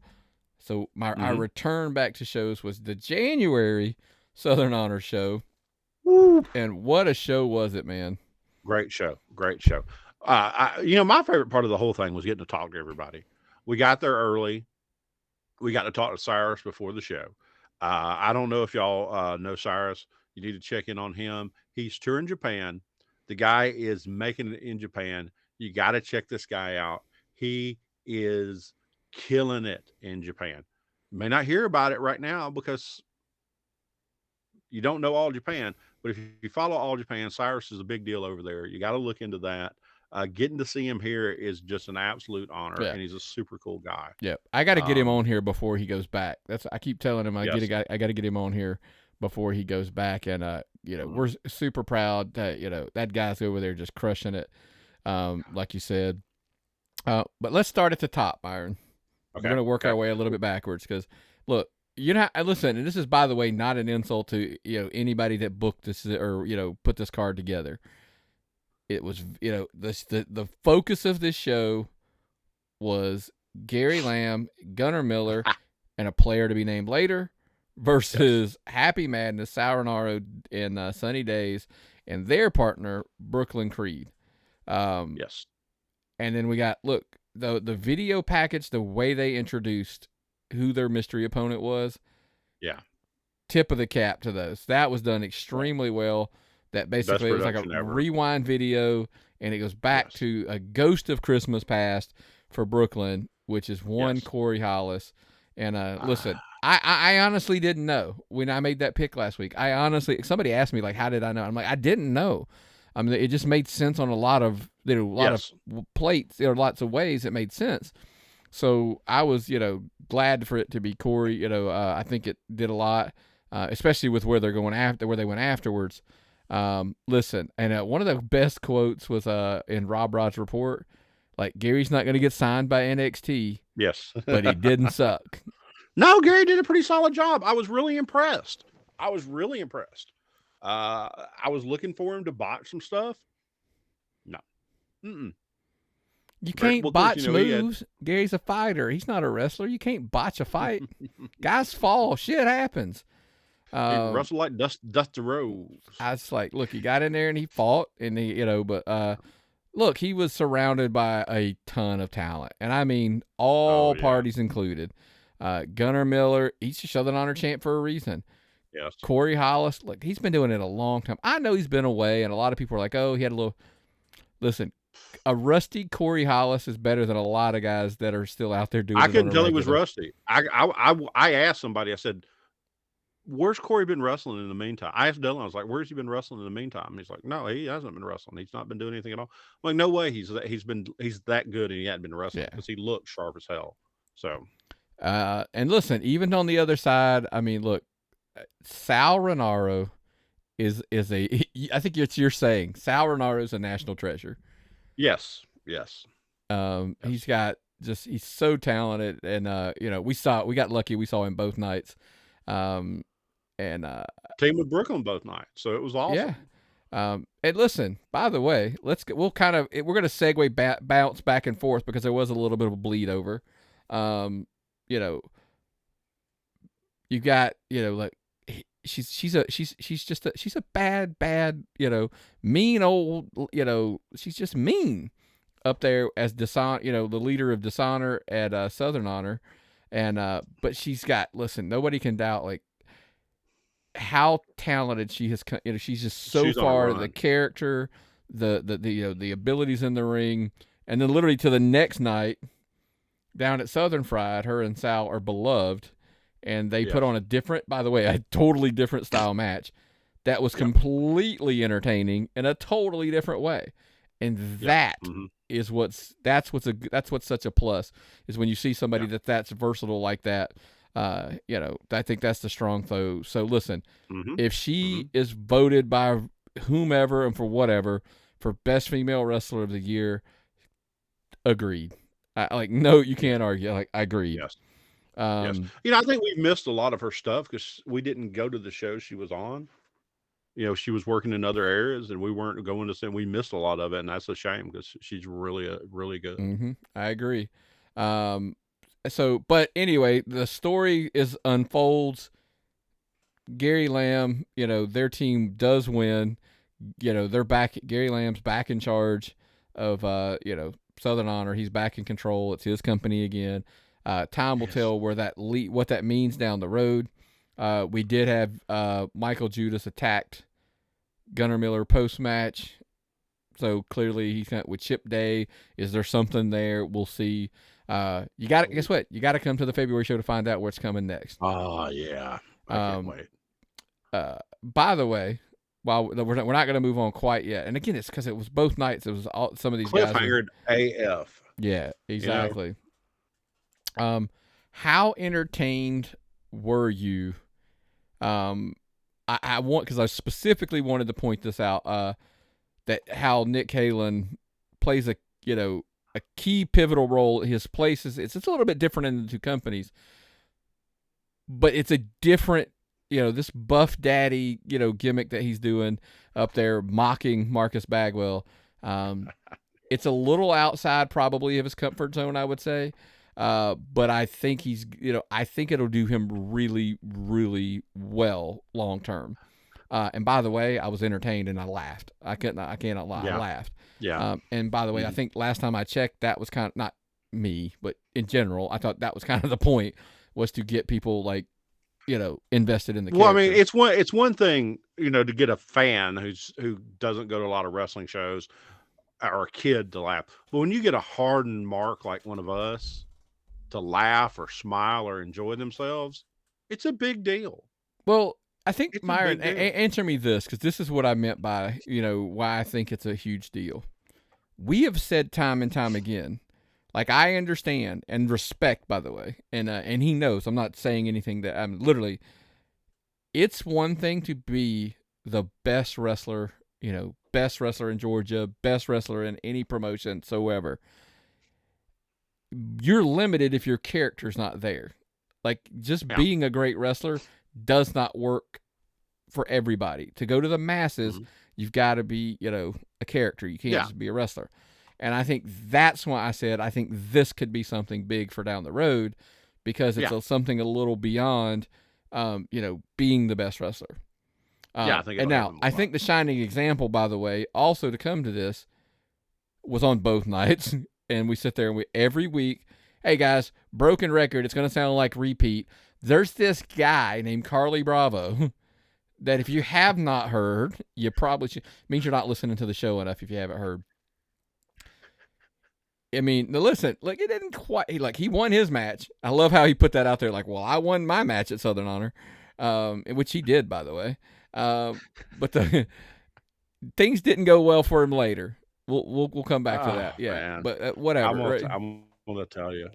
So our return back to shows was the January Southern Honor show. Woo. And what a show was it, man. Great show. My favorite part of the whole thing was getting to talk to everybody. We got there early. We got to talk to Cyrus before the show. I don't know if y'all know Cyrus. You need to check in on him. He's touring Japan. The guy is making it in Japan. You got to check this guy out. He is killing it in Japan. You may not hear about it right now because you don't know All Japan, but if you follow All Japan, Cyrus is a big deal over there. You got to look into that. Getting to see him here is just an absolute honor, and he's a super cool guy. Yeah, I got to get him on here before he goes back. I keep telling him I got to get him on here before he goes back, and we're super proud that that guy's over there just crushing it, like you said. But let's start at the top, Byron. Okay. We're going to work our way a little bit backwards because look, listen, and this is, by the way, not an insult to anybody that booked this or put this card together. It was the focus of this show was Gary Lamb, Gunnar Miller, and a player to be named later versus Happy Madness, Sal Rinauro, and Sunny Days, and their partner Brooklyn Creed. Yes. And then we got the video package, the way they introduced who their mystery opponent was. Yeah. Tip of the cap to those. That was done extremely well. That basically was like a rewind video, and it goes back to a Ghost of Christmas Past for Brooklyn, which is one Corey Hollis. And listen, I honestly didn't know when I made that pick last week. Somebody asked me, like, how did I know? I'm like, I didn't know. I mean, it just made sense on a lot of of plates, lots of ways it made sense. So I was, glad for it to be Corey. I think it did a lot, especially with where they went afterwards. Listen, and one of the best quotes was in Rob Rod's report, like, Gary's not going to get signed by NXT. Yes. But he didn't suck. No, Gary did a pretty solid job. I was really impressed. I was looking for him to botch some stuff. No. Mm-mm. You can't botch moves. Gary's a fighter. He's not a wrestler. You can't botch a fight. Guys fall. Shit happens. He wrestled like Dusty Rhodes. I was like, look, he got in there and he fought, and but look, he was surrounded by a ton of talent, and I mean all parties included. Gunnar Miller, he's a Southern Honor champ for a reason. Yes. Corey Hollis, look, he's been doing it a long time. I know he's been away, and a lot of people are like, oh, he had a little. Listen, a rusty Corey Hollis is better than a lot of guys that are still out there doing it. I couldn't tell he was rusty. I asked somebody, I said, where's Corey been wrestling in the meantime? I asked Dylan, I was like, where's he been wrestling in the meantime? And he's like, no, he hasn't been wrestling. He's not been doing anything at all. I'm like, no way. He's that good, and he hadn't been wrestling because he looked sharp as hell. So, and listen, even on the other side, I mean, look, Sal Rinauro is I think you're saying Sal Rinauro is a national treasure. Yes. He's so talented, and we got lucky. We saw him both nights. And team with Brooklyn both nights, so it was awesome. Yeah. And listen, by the way, we're going to segue bounce back and forth because there was a little bit of a bleed over. You got, like, she's a bad, mean old, she's just mean up there as the leader of Dishonor at Southern Honor. And but she's got, listen, nobody can doubt, like, how talented she has. She's just so far, the character, the abilities in the ring, and then literally to the next night down at Southern Fried, her and Sal are beloved, and they put on a totally different style match that was completely entertaining in a totally different way, and that. Is that's what's such a plus is when you see somebody that's versatile like that. I think that's the strong throw. So listen, if she is voted by whomever and for whatever for best female wrestler of the year, agreed. No, you can't argue. Like, I agree. Yes. Yes. I think we've missed a lot of her stuff because we didn't go to the show she was on. She was working in other areas, and we weren't going to see. We missed a lot of it, and that's a shame because she's really, really good. Mm-hmm. I agree. But anyway, the story unfolds. Gary Lamb, their team does win. They're back. Gary Lamb's back in charge. of Southern Honor. He's back in control. It's his company again. Time will tell where what that means down the road. We did have Michael Judas attacked Gunnar Miller post match, so clearly he's with Chip Day. Is there something there? We'll see. You got guess what? You got to come to the February show to find out what's coming next. Oh yeah, I can't wait. By the way, while we're not going to move on quite yet, and again, it's because it was both nights. It was some of these guys. Cliffhangered AF. Yeah, exactly. How entertained were you? I want, because I specifically wanted to point this out, that how Nick Halen plays a key pivotal role. His place it's a little bit different in the two companies, but it's a different, this Buff Daddy, gimmick that he's doing up there, mocking Marcus Bagwell. It's a little outside probably of his comfort zone, I would say. But I think I think it'll do him really, really well long term. And by the way, I was entertained and I laughed. I cannot lie. Yeah. I laughed. Yeah. And by the way, I think last time I checked, that was kind of, not me, but in general, I thought that was kind of the point, was to get people invested in the character. Well, I mean, it's one thing, to get a fan who doesn't go to a lot of wrestling shows, or a kid to laugh. But when you get a hardened mark like one of us to laugh or smile or enjoy themselves, it's a big deal. Well, I think, It's a Myron, big deal. answer me this, because this is what I meant by, why I think it's a huge deal. We have said time and time again, like, I understand and respect, by the way, and he knows I'm not saying anything that I'm literally, it's one thing to be the best wrestler, best wrestler in Georgia, best wrestler in any promotion whatsoever. You're limited if your character's not there. Like, just being a great wrestler does not work for everybody. To go to the masses, you've got to be, a character. You can't just be a wrestler. And I think that's why I said I think this could be something big for down the road, because it's something a little beyond, being the best wrestler. I think. And now, I think the shining example, by the way, also to come to this, was on both nights. And we sit there and every week, hey guys, broken record, it's going to sound like repeat. There's this guy named Carly Bravo that if you have not heard, you probably should. Means you're not listening to the show enough if you haven't heard. I mean, listen, it didn't quite, he won his match. I love how he put that out there, well, I won my match at Southern Honor, which he did, by the way. But the things didn't go well for him later. We'll come back to that. Yeah, man. But whatever. I'm gonna tell you.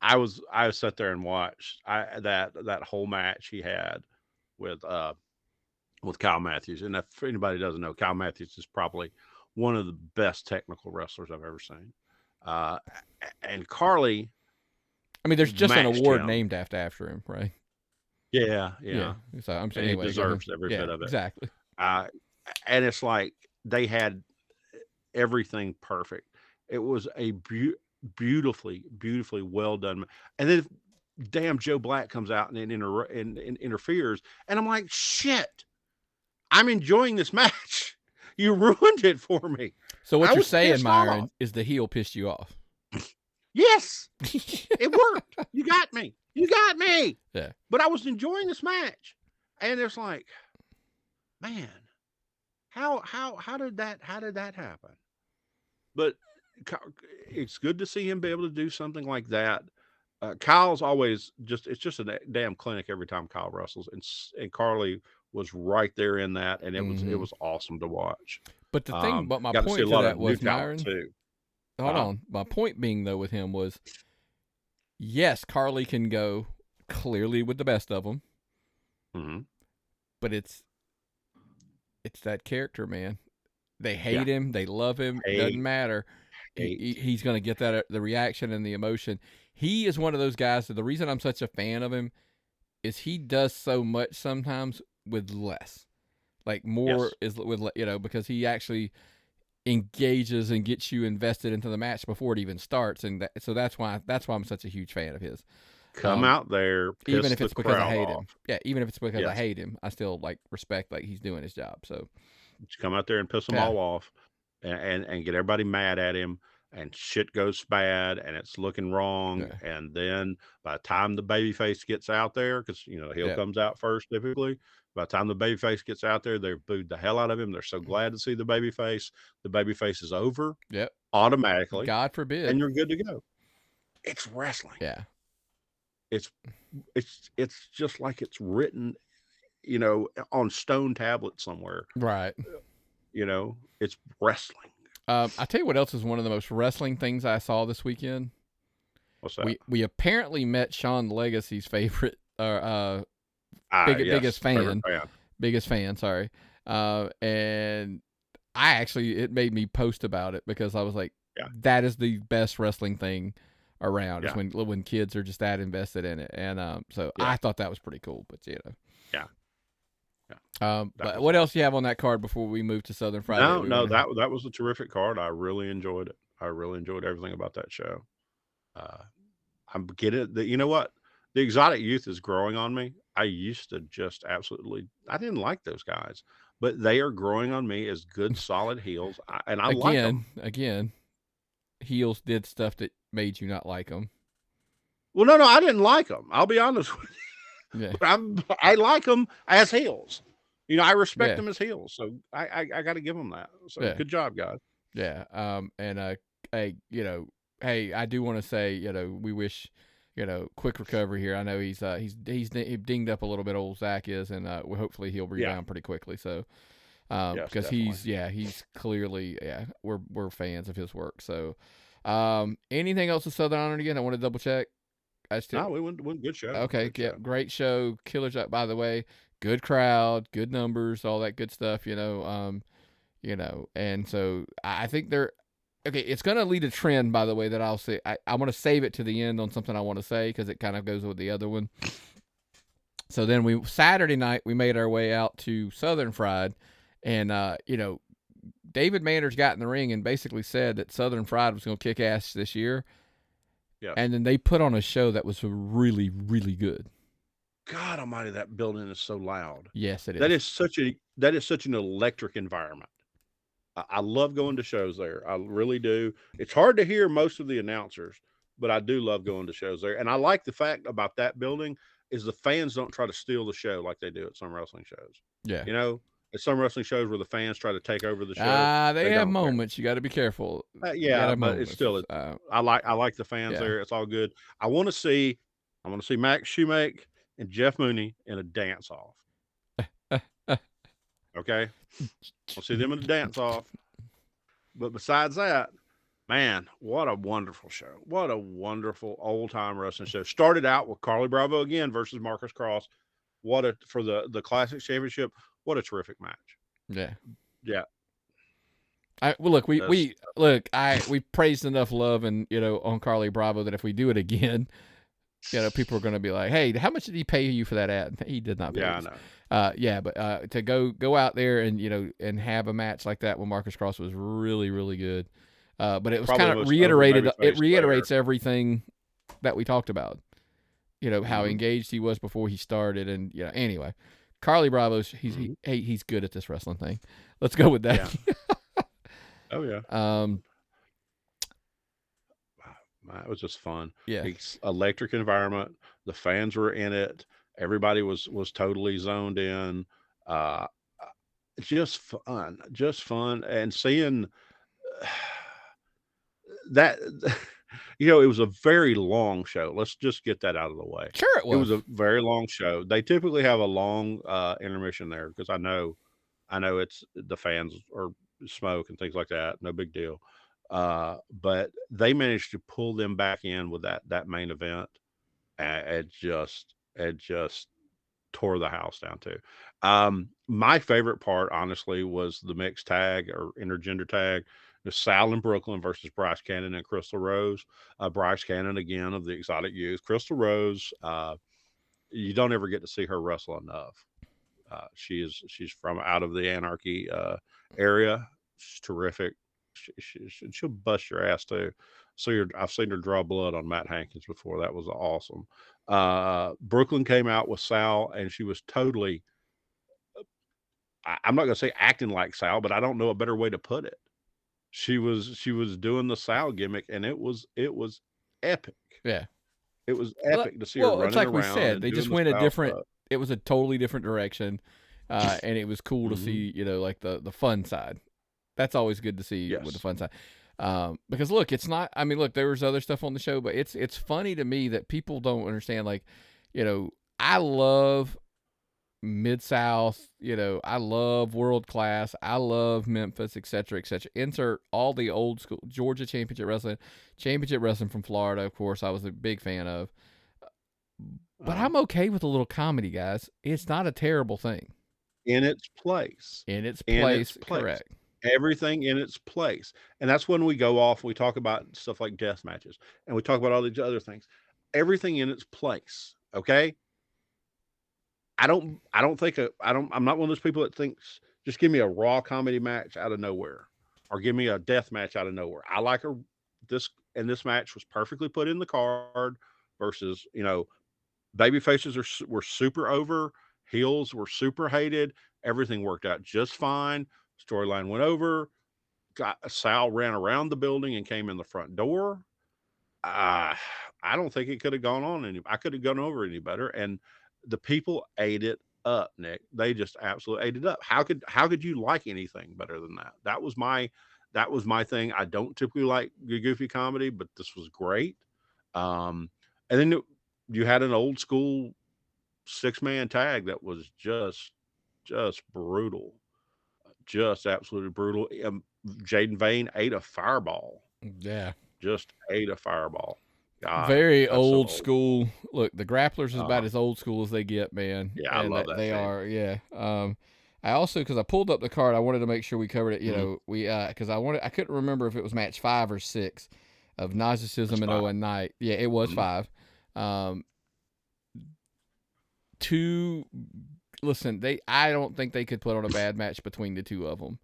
I sat there and watched that whole match he had with Kyle Matthews. And if anybody doesn't know, Kyle Matthews is probably one of the best technical wrestlers I've ever seen. And Carly, I mean, there's just an award named after him, right? Yeah. So I'm saying, anyway, he deserves every bit of it. Exactly. And it's like they had everything perfect. It was a beautifully well done. And then damn Joe Black comes out and interferes, and I'm like, shit, I'm enjoying this match. You ruined it for me. So what you're saying, Myron, is the heel pissed you off? Yes, it worked. You got me. Yeah. But I was enjoying this match, and it's like, man, how did that happen? But it's good to see him be able to do something like that. Kyle's always it's just a damn clinic every time Kyle wrestles, and Carly was right there in that, and it was awesome to watch. But the thing, but my point to that was, Myron, too. Hold on. My point being, though, with him was, yes, Carly can go clearly with the best of them, but it's that character, man. They hate him, they love him. Doesn't matter. He's going to get the reaction and the emotion. He is one of those guys that the reason I'm such a fan of him is he does so much sometimes with less. Like more is with, because he actually engages and gets you invested into the match before it even starts, and so that's why I'm such a huge fan of his. Come out there, even if it's because I hate him. off. Yeah, even if it's because I hate him, I still respect he's doing his job. So come out there and piss them all off. and get everybody mad at him, and shit goes bad and it's looking wrong. Yeah. And then by the time the babyface gets out there, because the heel Yeah. comes out first typically. By the time the babyface gets out there, they've booed the hell out of him. They're so glad to see the babyface. The babyface is over Yep. automatically, God forbid. and you're good to go. It's wrestling. Yeah. It's just like it's written, on stone tablets somewhere. Right. It's wrestling. I tell you what else is one of the most wrestling things I saw this weekend. What's that? We apparently met Sean Legacy's favorite, Yes, biggest favorite fan. Biggest fan, sorry. And it made me post about it because I was like, that is the best wrestling thing around. Is when kids are just that invested in it. And so I thought that was pretty cool. But Yeah. But what else do you have on that card before we move to Southern Friday? No, that was a terrific card. I really enjoyed it. I really enjoyed everything about that show. I'm getting you know what? The exotic youth is growing on me. I used to just I didn't like those guys, but they are growing on me as good, solid heels. And I like them. Again, heels did stuff that made you not like them. Well, no, I didn't like them. I'll be honest with you. Yeah. But I like them as heels. I respect them as heels. So I got to give them that. So good job, guys. Yeah. Hey, I do want to say, we wish, quick recovery here. I know he's dinged up a little bit, old Zach is, and hopefully he'll rebound pretty quickly. So, because he's clearly, we're fans of his work. So, anything else with Southern Honor again? I want to double check. No, we went good show. Okay, good show. Great show. Killers up, by the way. Good crowd, good numbers, all that good stuff, and so I think it's going to lead a trend, by the way, that I'll say. I want to save it to the end on something I want to say because it kind of goes with the other one. So then Saturday night, we made our way out to Southern Fried, and, David Manners got in the ring and basically said that Southern Fried was going to kick ass this year. Yeah. And then they put on a show that was really, really good. God almighty, that building is so loud. Yes, it is. That is such an electric environment. I love going to shows there. I really do. It's hard to hear most of the announcers, but I do love going to shows there. And I like the fact about that building is the fans don't try to steal the show like they do at some wrestling shows. Yeah. At some wrestling shows where the fans try to take over the show. They have moments. You got to be careful. But it's still. I like the fans there. It's all good. I want to see Max Shoemake and Jeff Mooney in a dance off. Okay, we'll see them in a dance off. But besides that, man, what a wonderful show! What a wonderful old time wrestling show. Started out with Carly Bravo again versus Marcus Cross. For the Classic Championship. What a terrific match. Yeah. We praised enough love and on Carly Bravo that if we do it again, people are going to be like, hey, how much did he pay you for that ad? He did not pay us. I know. But to go out there and and have a match like that with Marcus Cross was really, really good. But it was kind of reiterated. It reiterates everything that we talked about. How engaged he was before he started, and anyway, Carly Bravo's he's good at this wrestling thing. Let's go with that. Yeah. Oh yeah. It was just fun. Yeah. It's electric environment. The fans were in it. Everybody was totally zoned in. Just fun. And seeing that, it was a very long show. Let's just get that out of the way. Sure, it was. It was a very long show. They typically have a long intermission there because I know it's the fans or smoke and things like that. No big deal. But they managed to pull them back in with that main event, and it just tore the house down too. My favorite part, honestly, was the mixed tag or intergender tag. The Sal and Brooklyn versus Bryce Cannon and Crystal Rose. Bryce Cannon again of the Exotic Youth. Crystal Rose, you don't ever get to see her wrestle enough. She's from out of the Anarchy area. She's terrific. She'll bust your ass too. So I've seen her draw blood on Matt Hankins before. That was awesome. Brooklyn came out with Sal, and she was totally. I'm not going to say acting like Sal, but I don't know a better way to put it. she was doing the Sal gimmick, and it was epic. Yeah. It was Well, epic to see her it's running like we around said, and they doing just the went a Sal different. stuff. It was a totally different direction, and it was cool to see. Like the fun side. That's always good to see with the Yes. fun side. Because look, it's not. I mean, look, there was other stuff on the show, but it's funny to me that people don't understand. Like, I love Mid-South, I love World Class, I love Memphis, etc., etc. Insert all the old school Georgia Championship Wrestling from Florida, of course, I was a big fan of. But I'm okay with a little comedy, guys. It's not a terrible thing. In its place. In its In its place, place. correct. Everything in its place. And that's when we go off, we talk about stuff like death matches, and we talk about all these other things. Everything in its place. Okay. I'm not one of those people that thinks just give me a raw comedy match out of nowhere or give me a death match out of nowhere. I like this match was perfectly put in the card versus, baby faces were super over, heels were super hated. Everything worked out just fine. Storyline went over. Sal ran around the building and came in the front door. I don't think it could have gone on I could have gone over any better. And the people ate it up, Nick. They just absolutely ate it up. How could you like anything better than that? That was my thing. I don't typically like goofy comedy, but this was great. And then you had an old school 6-man tag that was just brutal, just absolutely brutal. Jaden Vane ate a fireball. Yeah. Just ate a fireball. God, very that's so old school. Look, the Grapplers is about Uh, as old school as they get, man. Yeah, I And love that they thing. are, yeah. I also, because I pulled up the card, I wanted to make sure we covered it. Because I couldn't remember if it was match 5 or 6 of Narcissism It's and 5. Owen Knight. Yeah, it was Mhm. 5. Listen, I don't think they could put on a bad match between the two of them.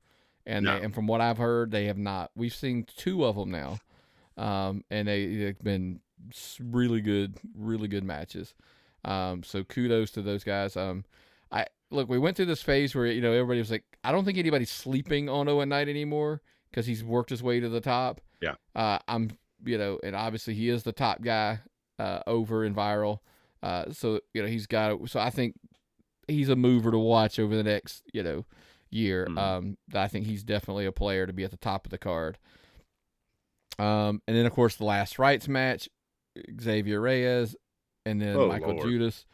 And No. and from what I've heard, they have not. We've seen 2 of them now. And they've been really good matches. So kudos to those guys. We went through this phase where everybody was like, I don't think anybody's sleeping on Owen Knight anymore because he's worked his way to the top. Yeah. And obviously he is the top guy over in Viral. So he's got. So I think he's a mover to watch over the next year. I think he's definitely a player to be at the top of the card. And then of course the last rights match, Xavier Reyes, and then Michael Lord. Judas,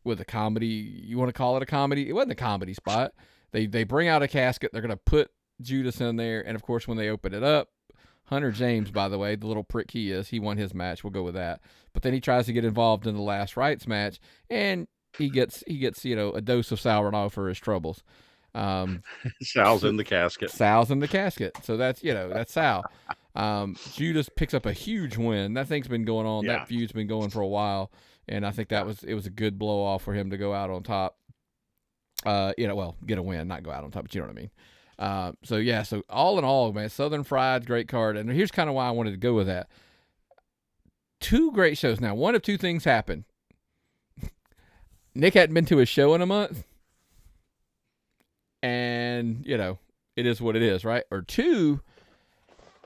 with a comedy. You want to call it a comedy? It wasn't a comedy spot. They bring out a casket. They're gonna put Judas in there, and of course when they open it up, Hunter James, by the way, the little prick he won his match. We'll go with that. But then he tries to get involved in the last rights match, and he gets a dose of sour for his troubles. Sal's in the casket. Sal's in the casket. So that's Sal. Judas picks up a huge win. That thing's been going on. Yeah. That feud's been going for a while, and I think it was a good blow off for him to go out on top. Get a win, not go out on top, but you know what I mean. So all in all, man, Southern Fried, great card, and here's kind of why I wanted to go with that. 2 great shows. Now, one of 2 things happened. Nick hadn't been to a show in a month, and it is what it is, right? Or 2,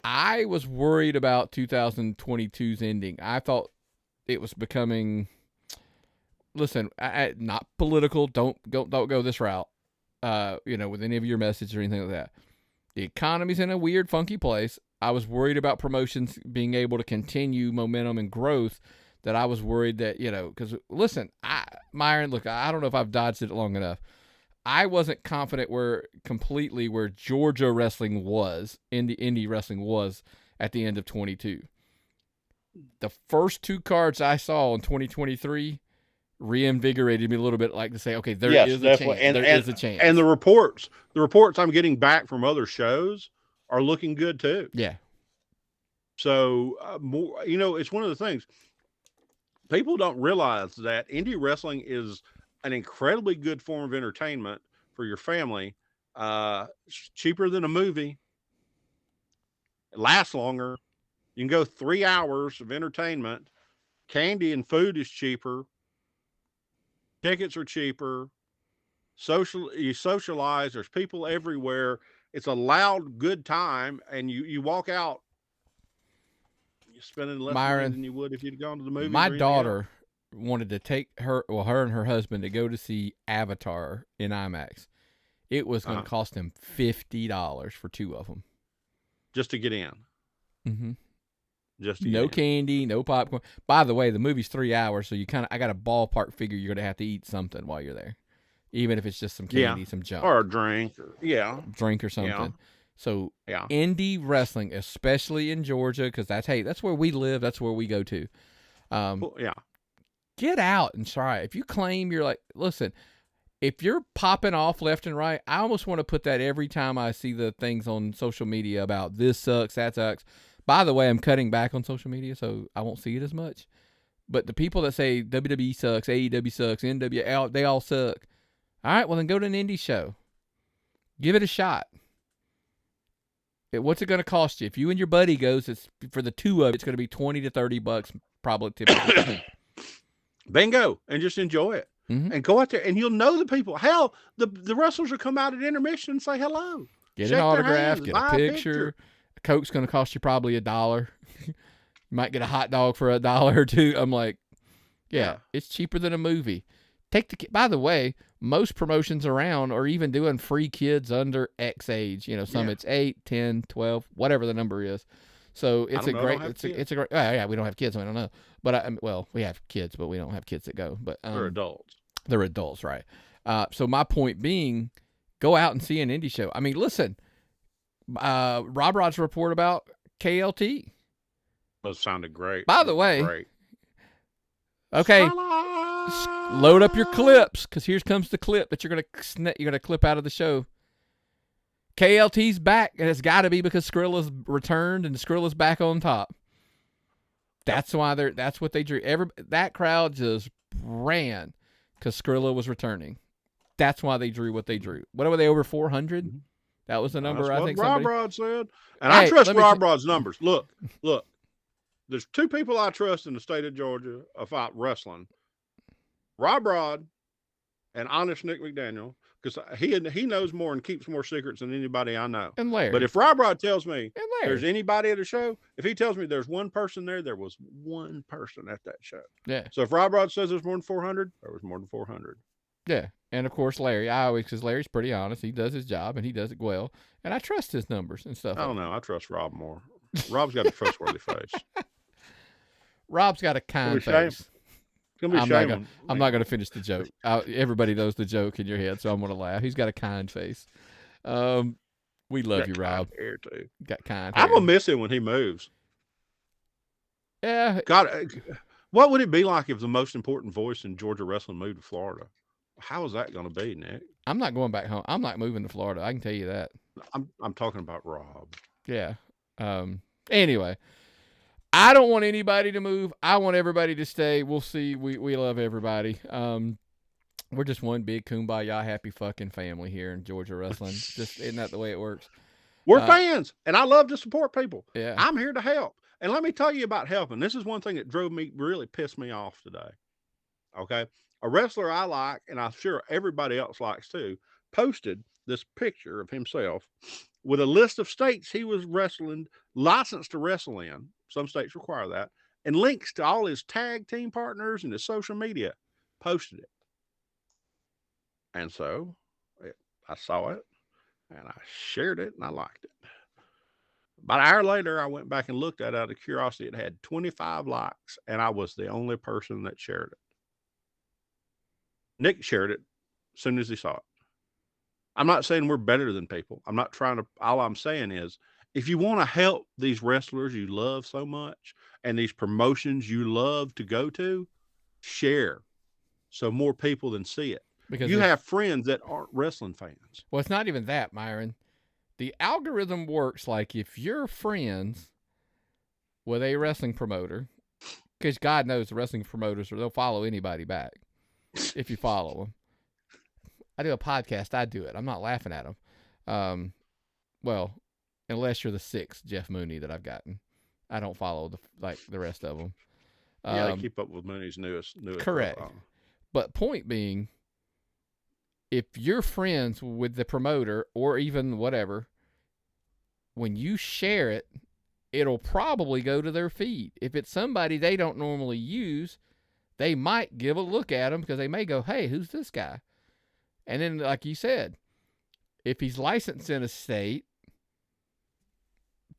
I was worried about 2022's ending. I thought it was becoming. Listen, not political. Don't go this route. With any of your messages or anything like that. The economy's in a weird, funky place. I was worried about promotions being able to continue momentum and growth. That I was worried that because listen, Myron, look, I don't know if I've dodged it long enough. I wasn't confident where Georgia wrestling was, indie wrestling was at the end of 22. The first 2 cards I saw in 2023 reinvigorated me a little bit, like to say, okay, there is a chance. There is a chance. And the reports I'm getting back from other shows are looking good too. Yeah. So it's one of the things people don't realize, that indie wrestling is an incredibly good form of entertainment for your family. Cheaper than a movie. It lasts longer. You can go 3 hours of entertainment. Candy and food is cheaper. Tickets are cheaper. You socialize. There's people everywhere. It's a loud, good time, and you walk out, you're spending less money Myron, than you would if you'd gone to the movies. my or anything else. daughter wanted to take her and her husband to go to see Avatar in IMAX. It was going to cost them $50 for 2 of them. Just to get in. Mm-hmm. Just to no get in. candy, no popcorn. By the way, the movie's 3 hours, so I got a ballpark figure you're going to have to eat something while you're there. Even if it's just some candy, some junk. Or a drink. Drink or something. Yeah. So, indie wrestling, especially in Georgia, because that's where we live, that's where we go to. Get out and try it. If you claim you're like, listen, if you're popping off left and right, I almost want to put that every time I see the things on social media about this sucks, that sucks. By the way, I'm cutting back on social media, so I won't see it as much. But the people that say WWE sucks, AEW sucks, NWA, they all suck. All right, well, then go to an indie show. Give it a shot. What's it going to cost you? If you and your buddy goes, it's for the 2 of it, it's going to be $20 to $30 probably typically. Bingo. And just enjoy it. Mm-hmm. And go out there, and you'll know the people. Hell, the wrestlers will come out at intermission and say hello. Get an autograph, get a picture. A Coke's going to cost you probably $1. You might get a hot dog for $1 or $2. I'm like, yeah, it's cheaper than a movie. By the way, most promotions around are even doing free kids under X age. Some it's 8, 10, 12, whatever the number is. So it's a great. We don't have kids, so I don't know. But we have kids, but we don't have kids that go. But they're adults. They're adults, right? So my point being, go out and see an indie show. I mean, listen, Rob Rod's report about KLT. That sounded great. By the way, okay. Load up your clips, because here comes the clip that you're gonna clip out of the show. KLT's back, and it's got to be because Skrilla's returned and Skrilla's back on top. That's why that's what they drew. That crowd just ran because Skrilla was returning. That's why they drew what they drew. What were they, over 400? That was the number. That's I think what Rob Rod said, and I trust Rob Rod's numbers. Look. There's 2 people I trust in the state of Georgia about wrestling. Rob Rod and honest Nick McDaniel, because he knows more and keeps more secrets than anybody I know. And Larry. But if Rob Rod tells me there's anybody at a show, if he tells me there's one person there was one person at that show. Yeah. So if Rob Rod says there's more than 400, there was more than 400. Yeah. And of course, Larry, because Larry's pretty honest. He does his job and he does it well. And I trust his numbers and stuff. I don't know. I trust Rob more. Rob's got a trustworthy face. Rob's got a kind face. I'm not going to finish the joke. Everybody knows the joke in your head, so I'm going to laugh. He's got a kind face. We love you, Rob. Hair too. Got kind hair. I'm going to miss him when he moves. Yeah. God, what would it be like if the most important voice in Georgia wrestling moved to Florida? How is that going to be, Nick? I'm not going back home. I'm not moving to Florida. I can tell you that. I'm talking about Rob. Yeah. Anyway. I don't want anybody to move. I want everybody to stay. We'll see. We love everybody. We're just one big kumbaya happy fucking family here in Georgia wrestling. Just isn't that the way it works? We're fans, and I love to support people. Yeah. I'm here to help. And let me tell you about helping. This is one thing that really pissed me off today. Okay. A wrestler I like, and I'm sure everybody else likes too, posted this picture of himself with a list of states he was licensed to wrestle in. Some states require that, and links to all his tag team partners and his social media. Posted it. And so I saw it and I shared it and I liked it. About an hour later, I went back and looked at it out of curiosity. It had 25 likes, and I was the only person that shared it. Nick shared it as soon as he saw it. I'm not saying we're better than people. I'm not trying to, all I'm saying is, if you want to help these wrestlers you love so much and these promotions you love to go to, share so more people can see it. Because you have friends that aren't wrestling fans. Well, it's not even that, Myron. The algorithm works like if you're friends with a wrestling promoter, because God knows the wrestling promoters, they'll follow anybody back if you follow them. I do a podcast. I do it. I'm not laughing at them. Well, unless you're the 6th Jeff Mooney that I've gotten. I don't follow the rest of them. Yeah, they keep up with Mooney's newest. Correct. But point being, if you're friends with the promoter or even whatever, when you share it, it'll probably go to their feed. If it's somebody they don't normally use, they might give a look at them because they may go, hey, who's this guy? And then, like you said, if he's licensed in a state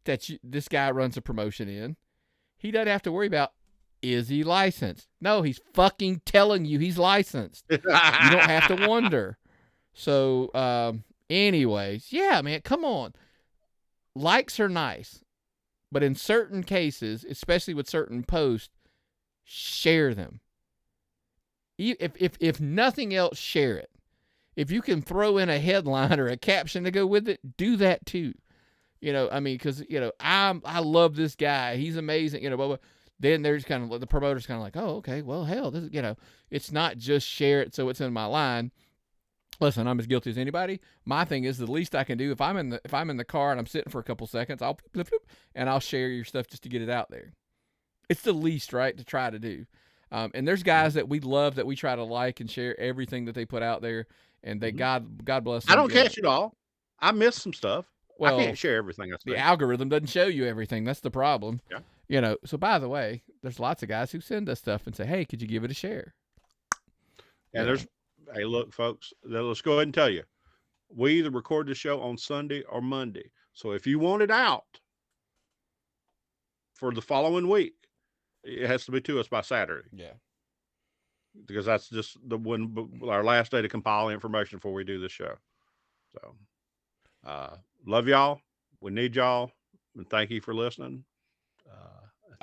that this guy runs a promotion in, he doesn't have to worry about, is he licensed? No, he's fucking telling you he's licensed. You don't have to wonder. So, anyways, yeah, man, come on. Likes are nice, but in certain cases, especially with certain posts, share them. If nothing else, share it. If you can throw in a headline or a caption to go with it, do that too. You know, I mean, because, you know, I love this guy. He's amazing, you know, blah, blah. Then there's kind of, the promoter's kind of like, oh, okay, well, hell, this is, you know, it's not just share it so it's in my line. Listen, I'm as guilty as anybody. My thing is, the least I can do, if I'm in the car and I'm sitting for a couple seconds, I'll flip, and I'll share your stuff just to get it out there. It's the least, right, to try to do. And there's guys that we love that we try to like and share everything that they put out there, and they God bless them. I don't catch it all. I miss some stuff. Well, I can't share everything I say. The algorithm doesn't show you everything. That's the problem. Yeah. You know, so by the way, there's lots of guys who send us stuff and say, hey, could you give it a share? And hey, look, folks, let's go ahead and tell you. We either record the show on Sunday or Monday. So if you want it out for the following week, it has to be to us by Saturday. Yeah. Because that's just our last day to compile information before we do this show. So, love y'all. We need y'all. And thank you for listening.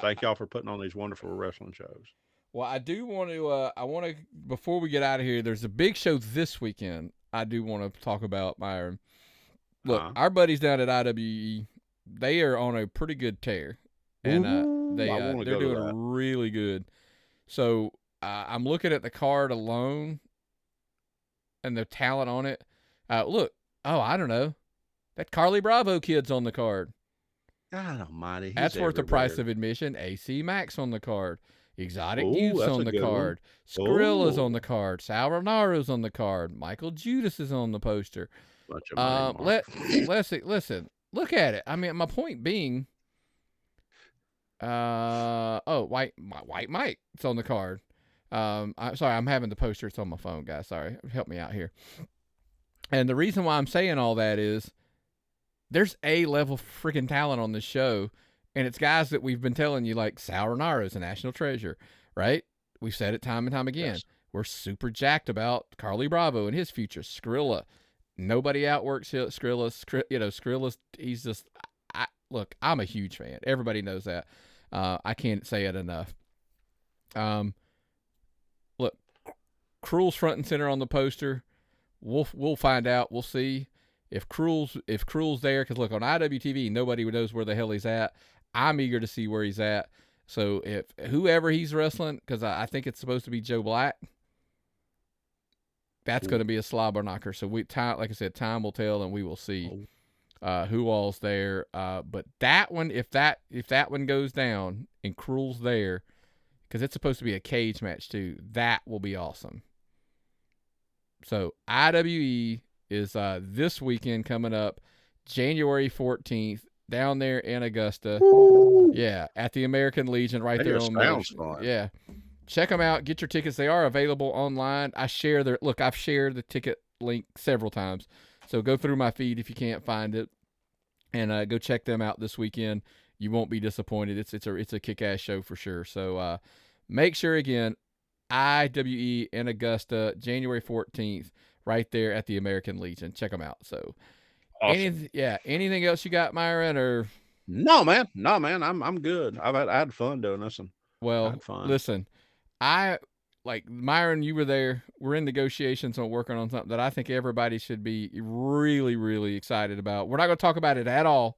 Thank y'all for putting on these wonderful wrestling shows. Well, I do want to, before we get out of here, there's a big show this weekend I do want to talk about, Myron. Look, our buddies down at IWE, they are on a pretty good tear. And they're doing really good. So I'm looking at the card alone and the talent on it. Look, I don't know. That Carly Bravo kid's on the card. God almighty. That's worth the price of admission. AC Max on the card. Exotic Youth's on the card. Skrilla's on the card. Salvanaro's on the card. Michael Judas is on the poster. Listen, look at it. I mean, my point being, White Mike, it's on the card. I'm sorry, I'm having the poster. It's on my phone, guys. Sorry, help me out here. And the reason why I'm saying all that is, there's A-level freaking talent on this show, and it's guys that we've been telling you, like Sal Renaro's a national treasure, right? We've said it time and time again. Yes. We're super jacked about Carly Bravo and his future. Skrilla, nobody outworks Skrilla. Skrilla's, he's just, look, I'm a huge fan. Everybody knows that. I can't say it enough. Look, Cruel's front and center on the poster. We'll find out. We'll see. If Cruel's there, because look, on IWTV, nobody knows where the hell he's at. I'm eager to see where he's at. So if whoever he's wrestling, because I think it's supposed to be Joe Black, that's going to be a slobber knocker. So like I said, time will tell, and we will see who all's there. But that one, if that one goes down and Cruel's there, because it's supposed to be a cage match too, that will be awesome. So IWE is this weekend coming up, January 14th, down there in Augusta. Woo! Yeah, at the American Legion right there on Main Street. Yeah. Check them out. Get your tickets. They are available online. I've shared the ticket link several times. So go through my feed if you can't find it, and go check them out this weekend. You won't be disappointed. It's a kick-ass show for sure. So make sure, again, IWE in Augusta, January 14th, right there at the American Legion. Check them out. So, awesome. Anything else you got, Myron? Or no, man. I'm good. I had fun doing this one. Well, listen, like Myron, you were there. We're in negotiations on working on something that I think everybody should be really, really excited about. We're not going to talk about it at all.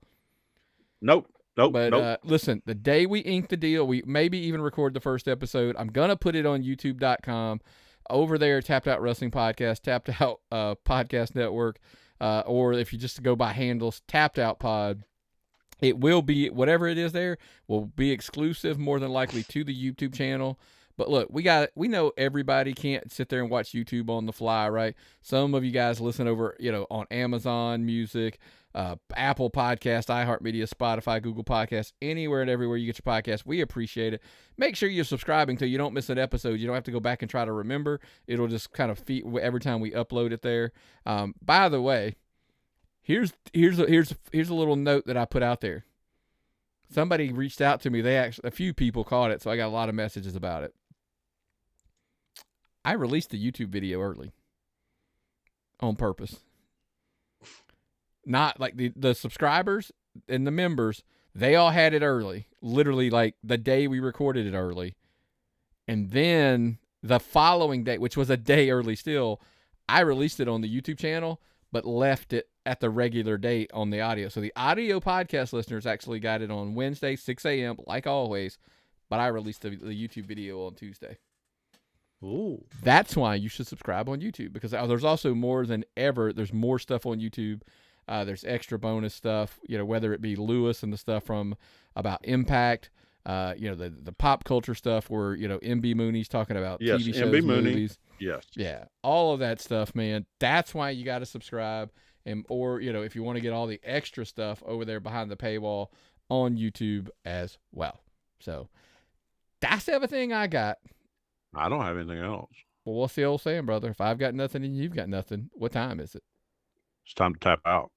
Nope. But listen, the day we ink the deal, we maybe even record the first episode. I'm going to put it on youtube.com. Over there, Tapped Out Wrestling Podcast, Tapped Out Podcast Network, or if you just go by handles, Tapped Out Pod. It will be, whatever it is there, will be exclusive more than likely to the YouTube channel. But look, we know everybody can't sit there and watch YouTube on the fly, right? Some of you guys listen over, on Amazon Music, Apple Podcast, iHeartMedia, Spotify, Google Podcasts, anywhere and everywhere you get your podcast. We appreciate it. Make sure you're subscribing so you don't miss an episode. You don't have to go back and try to remember. It'll just kind of feed every time we upload it there. By the way, here's a little note that I put out there. Somebody reached out to me. A few people caught it, so I got a lot of messages about it. I released the YouTube video early on purpose. Not like the subscribers and the members, they all had it early, literally like the day we recorded it early. And then the following day, which was a day early still, I released it on the YouTube channel, but left it at the regular date on the audio. So the audio podcast listeners actually got it on Wednesday, 6 a.m., like always, but I released the YouTube video on Tuesday. Ooh. That's why you should subscribe on YouTube, because there's also more than ever. There's more stuff on YouTube. There's extra bonus stuff, whether it be Lewis and the stuff from about Impact, the pop culture stuff where, MB Mooney's talking about TV shows, MB Mooney. movies. Yes. Yeah. All of that stuff, man. That's why you got to subscribe. Or if you want to get all the extra stuff over there behind the paywall on YouTube as well. So that's everything I got. I don't have anything else. Well, what's the old saying, brother? If I've got nothing and you've got nothing, what time is it? It's time to tap out.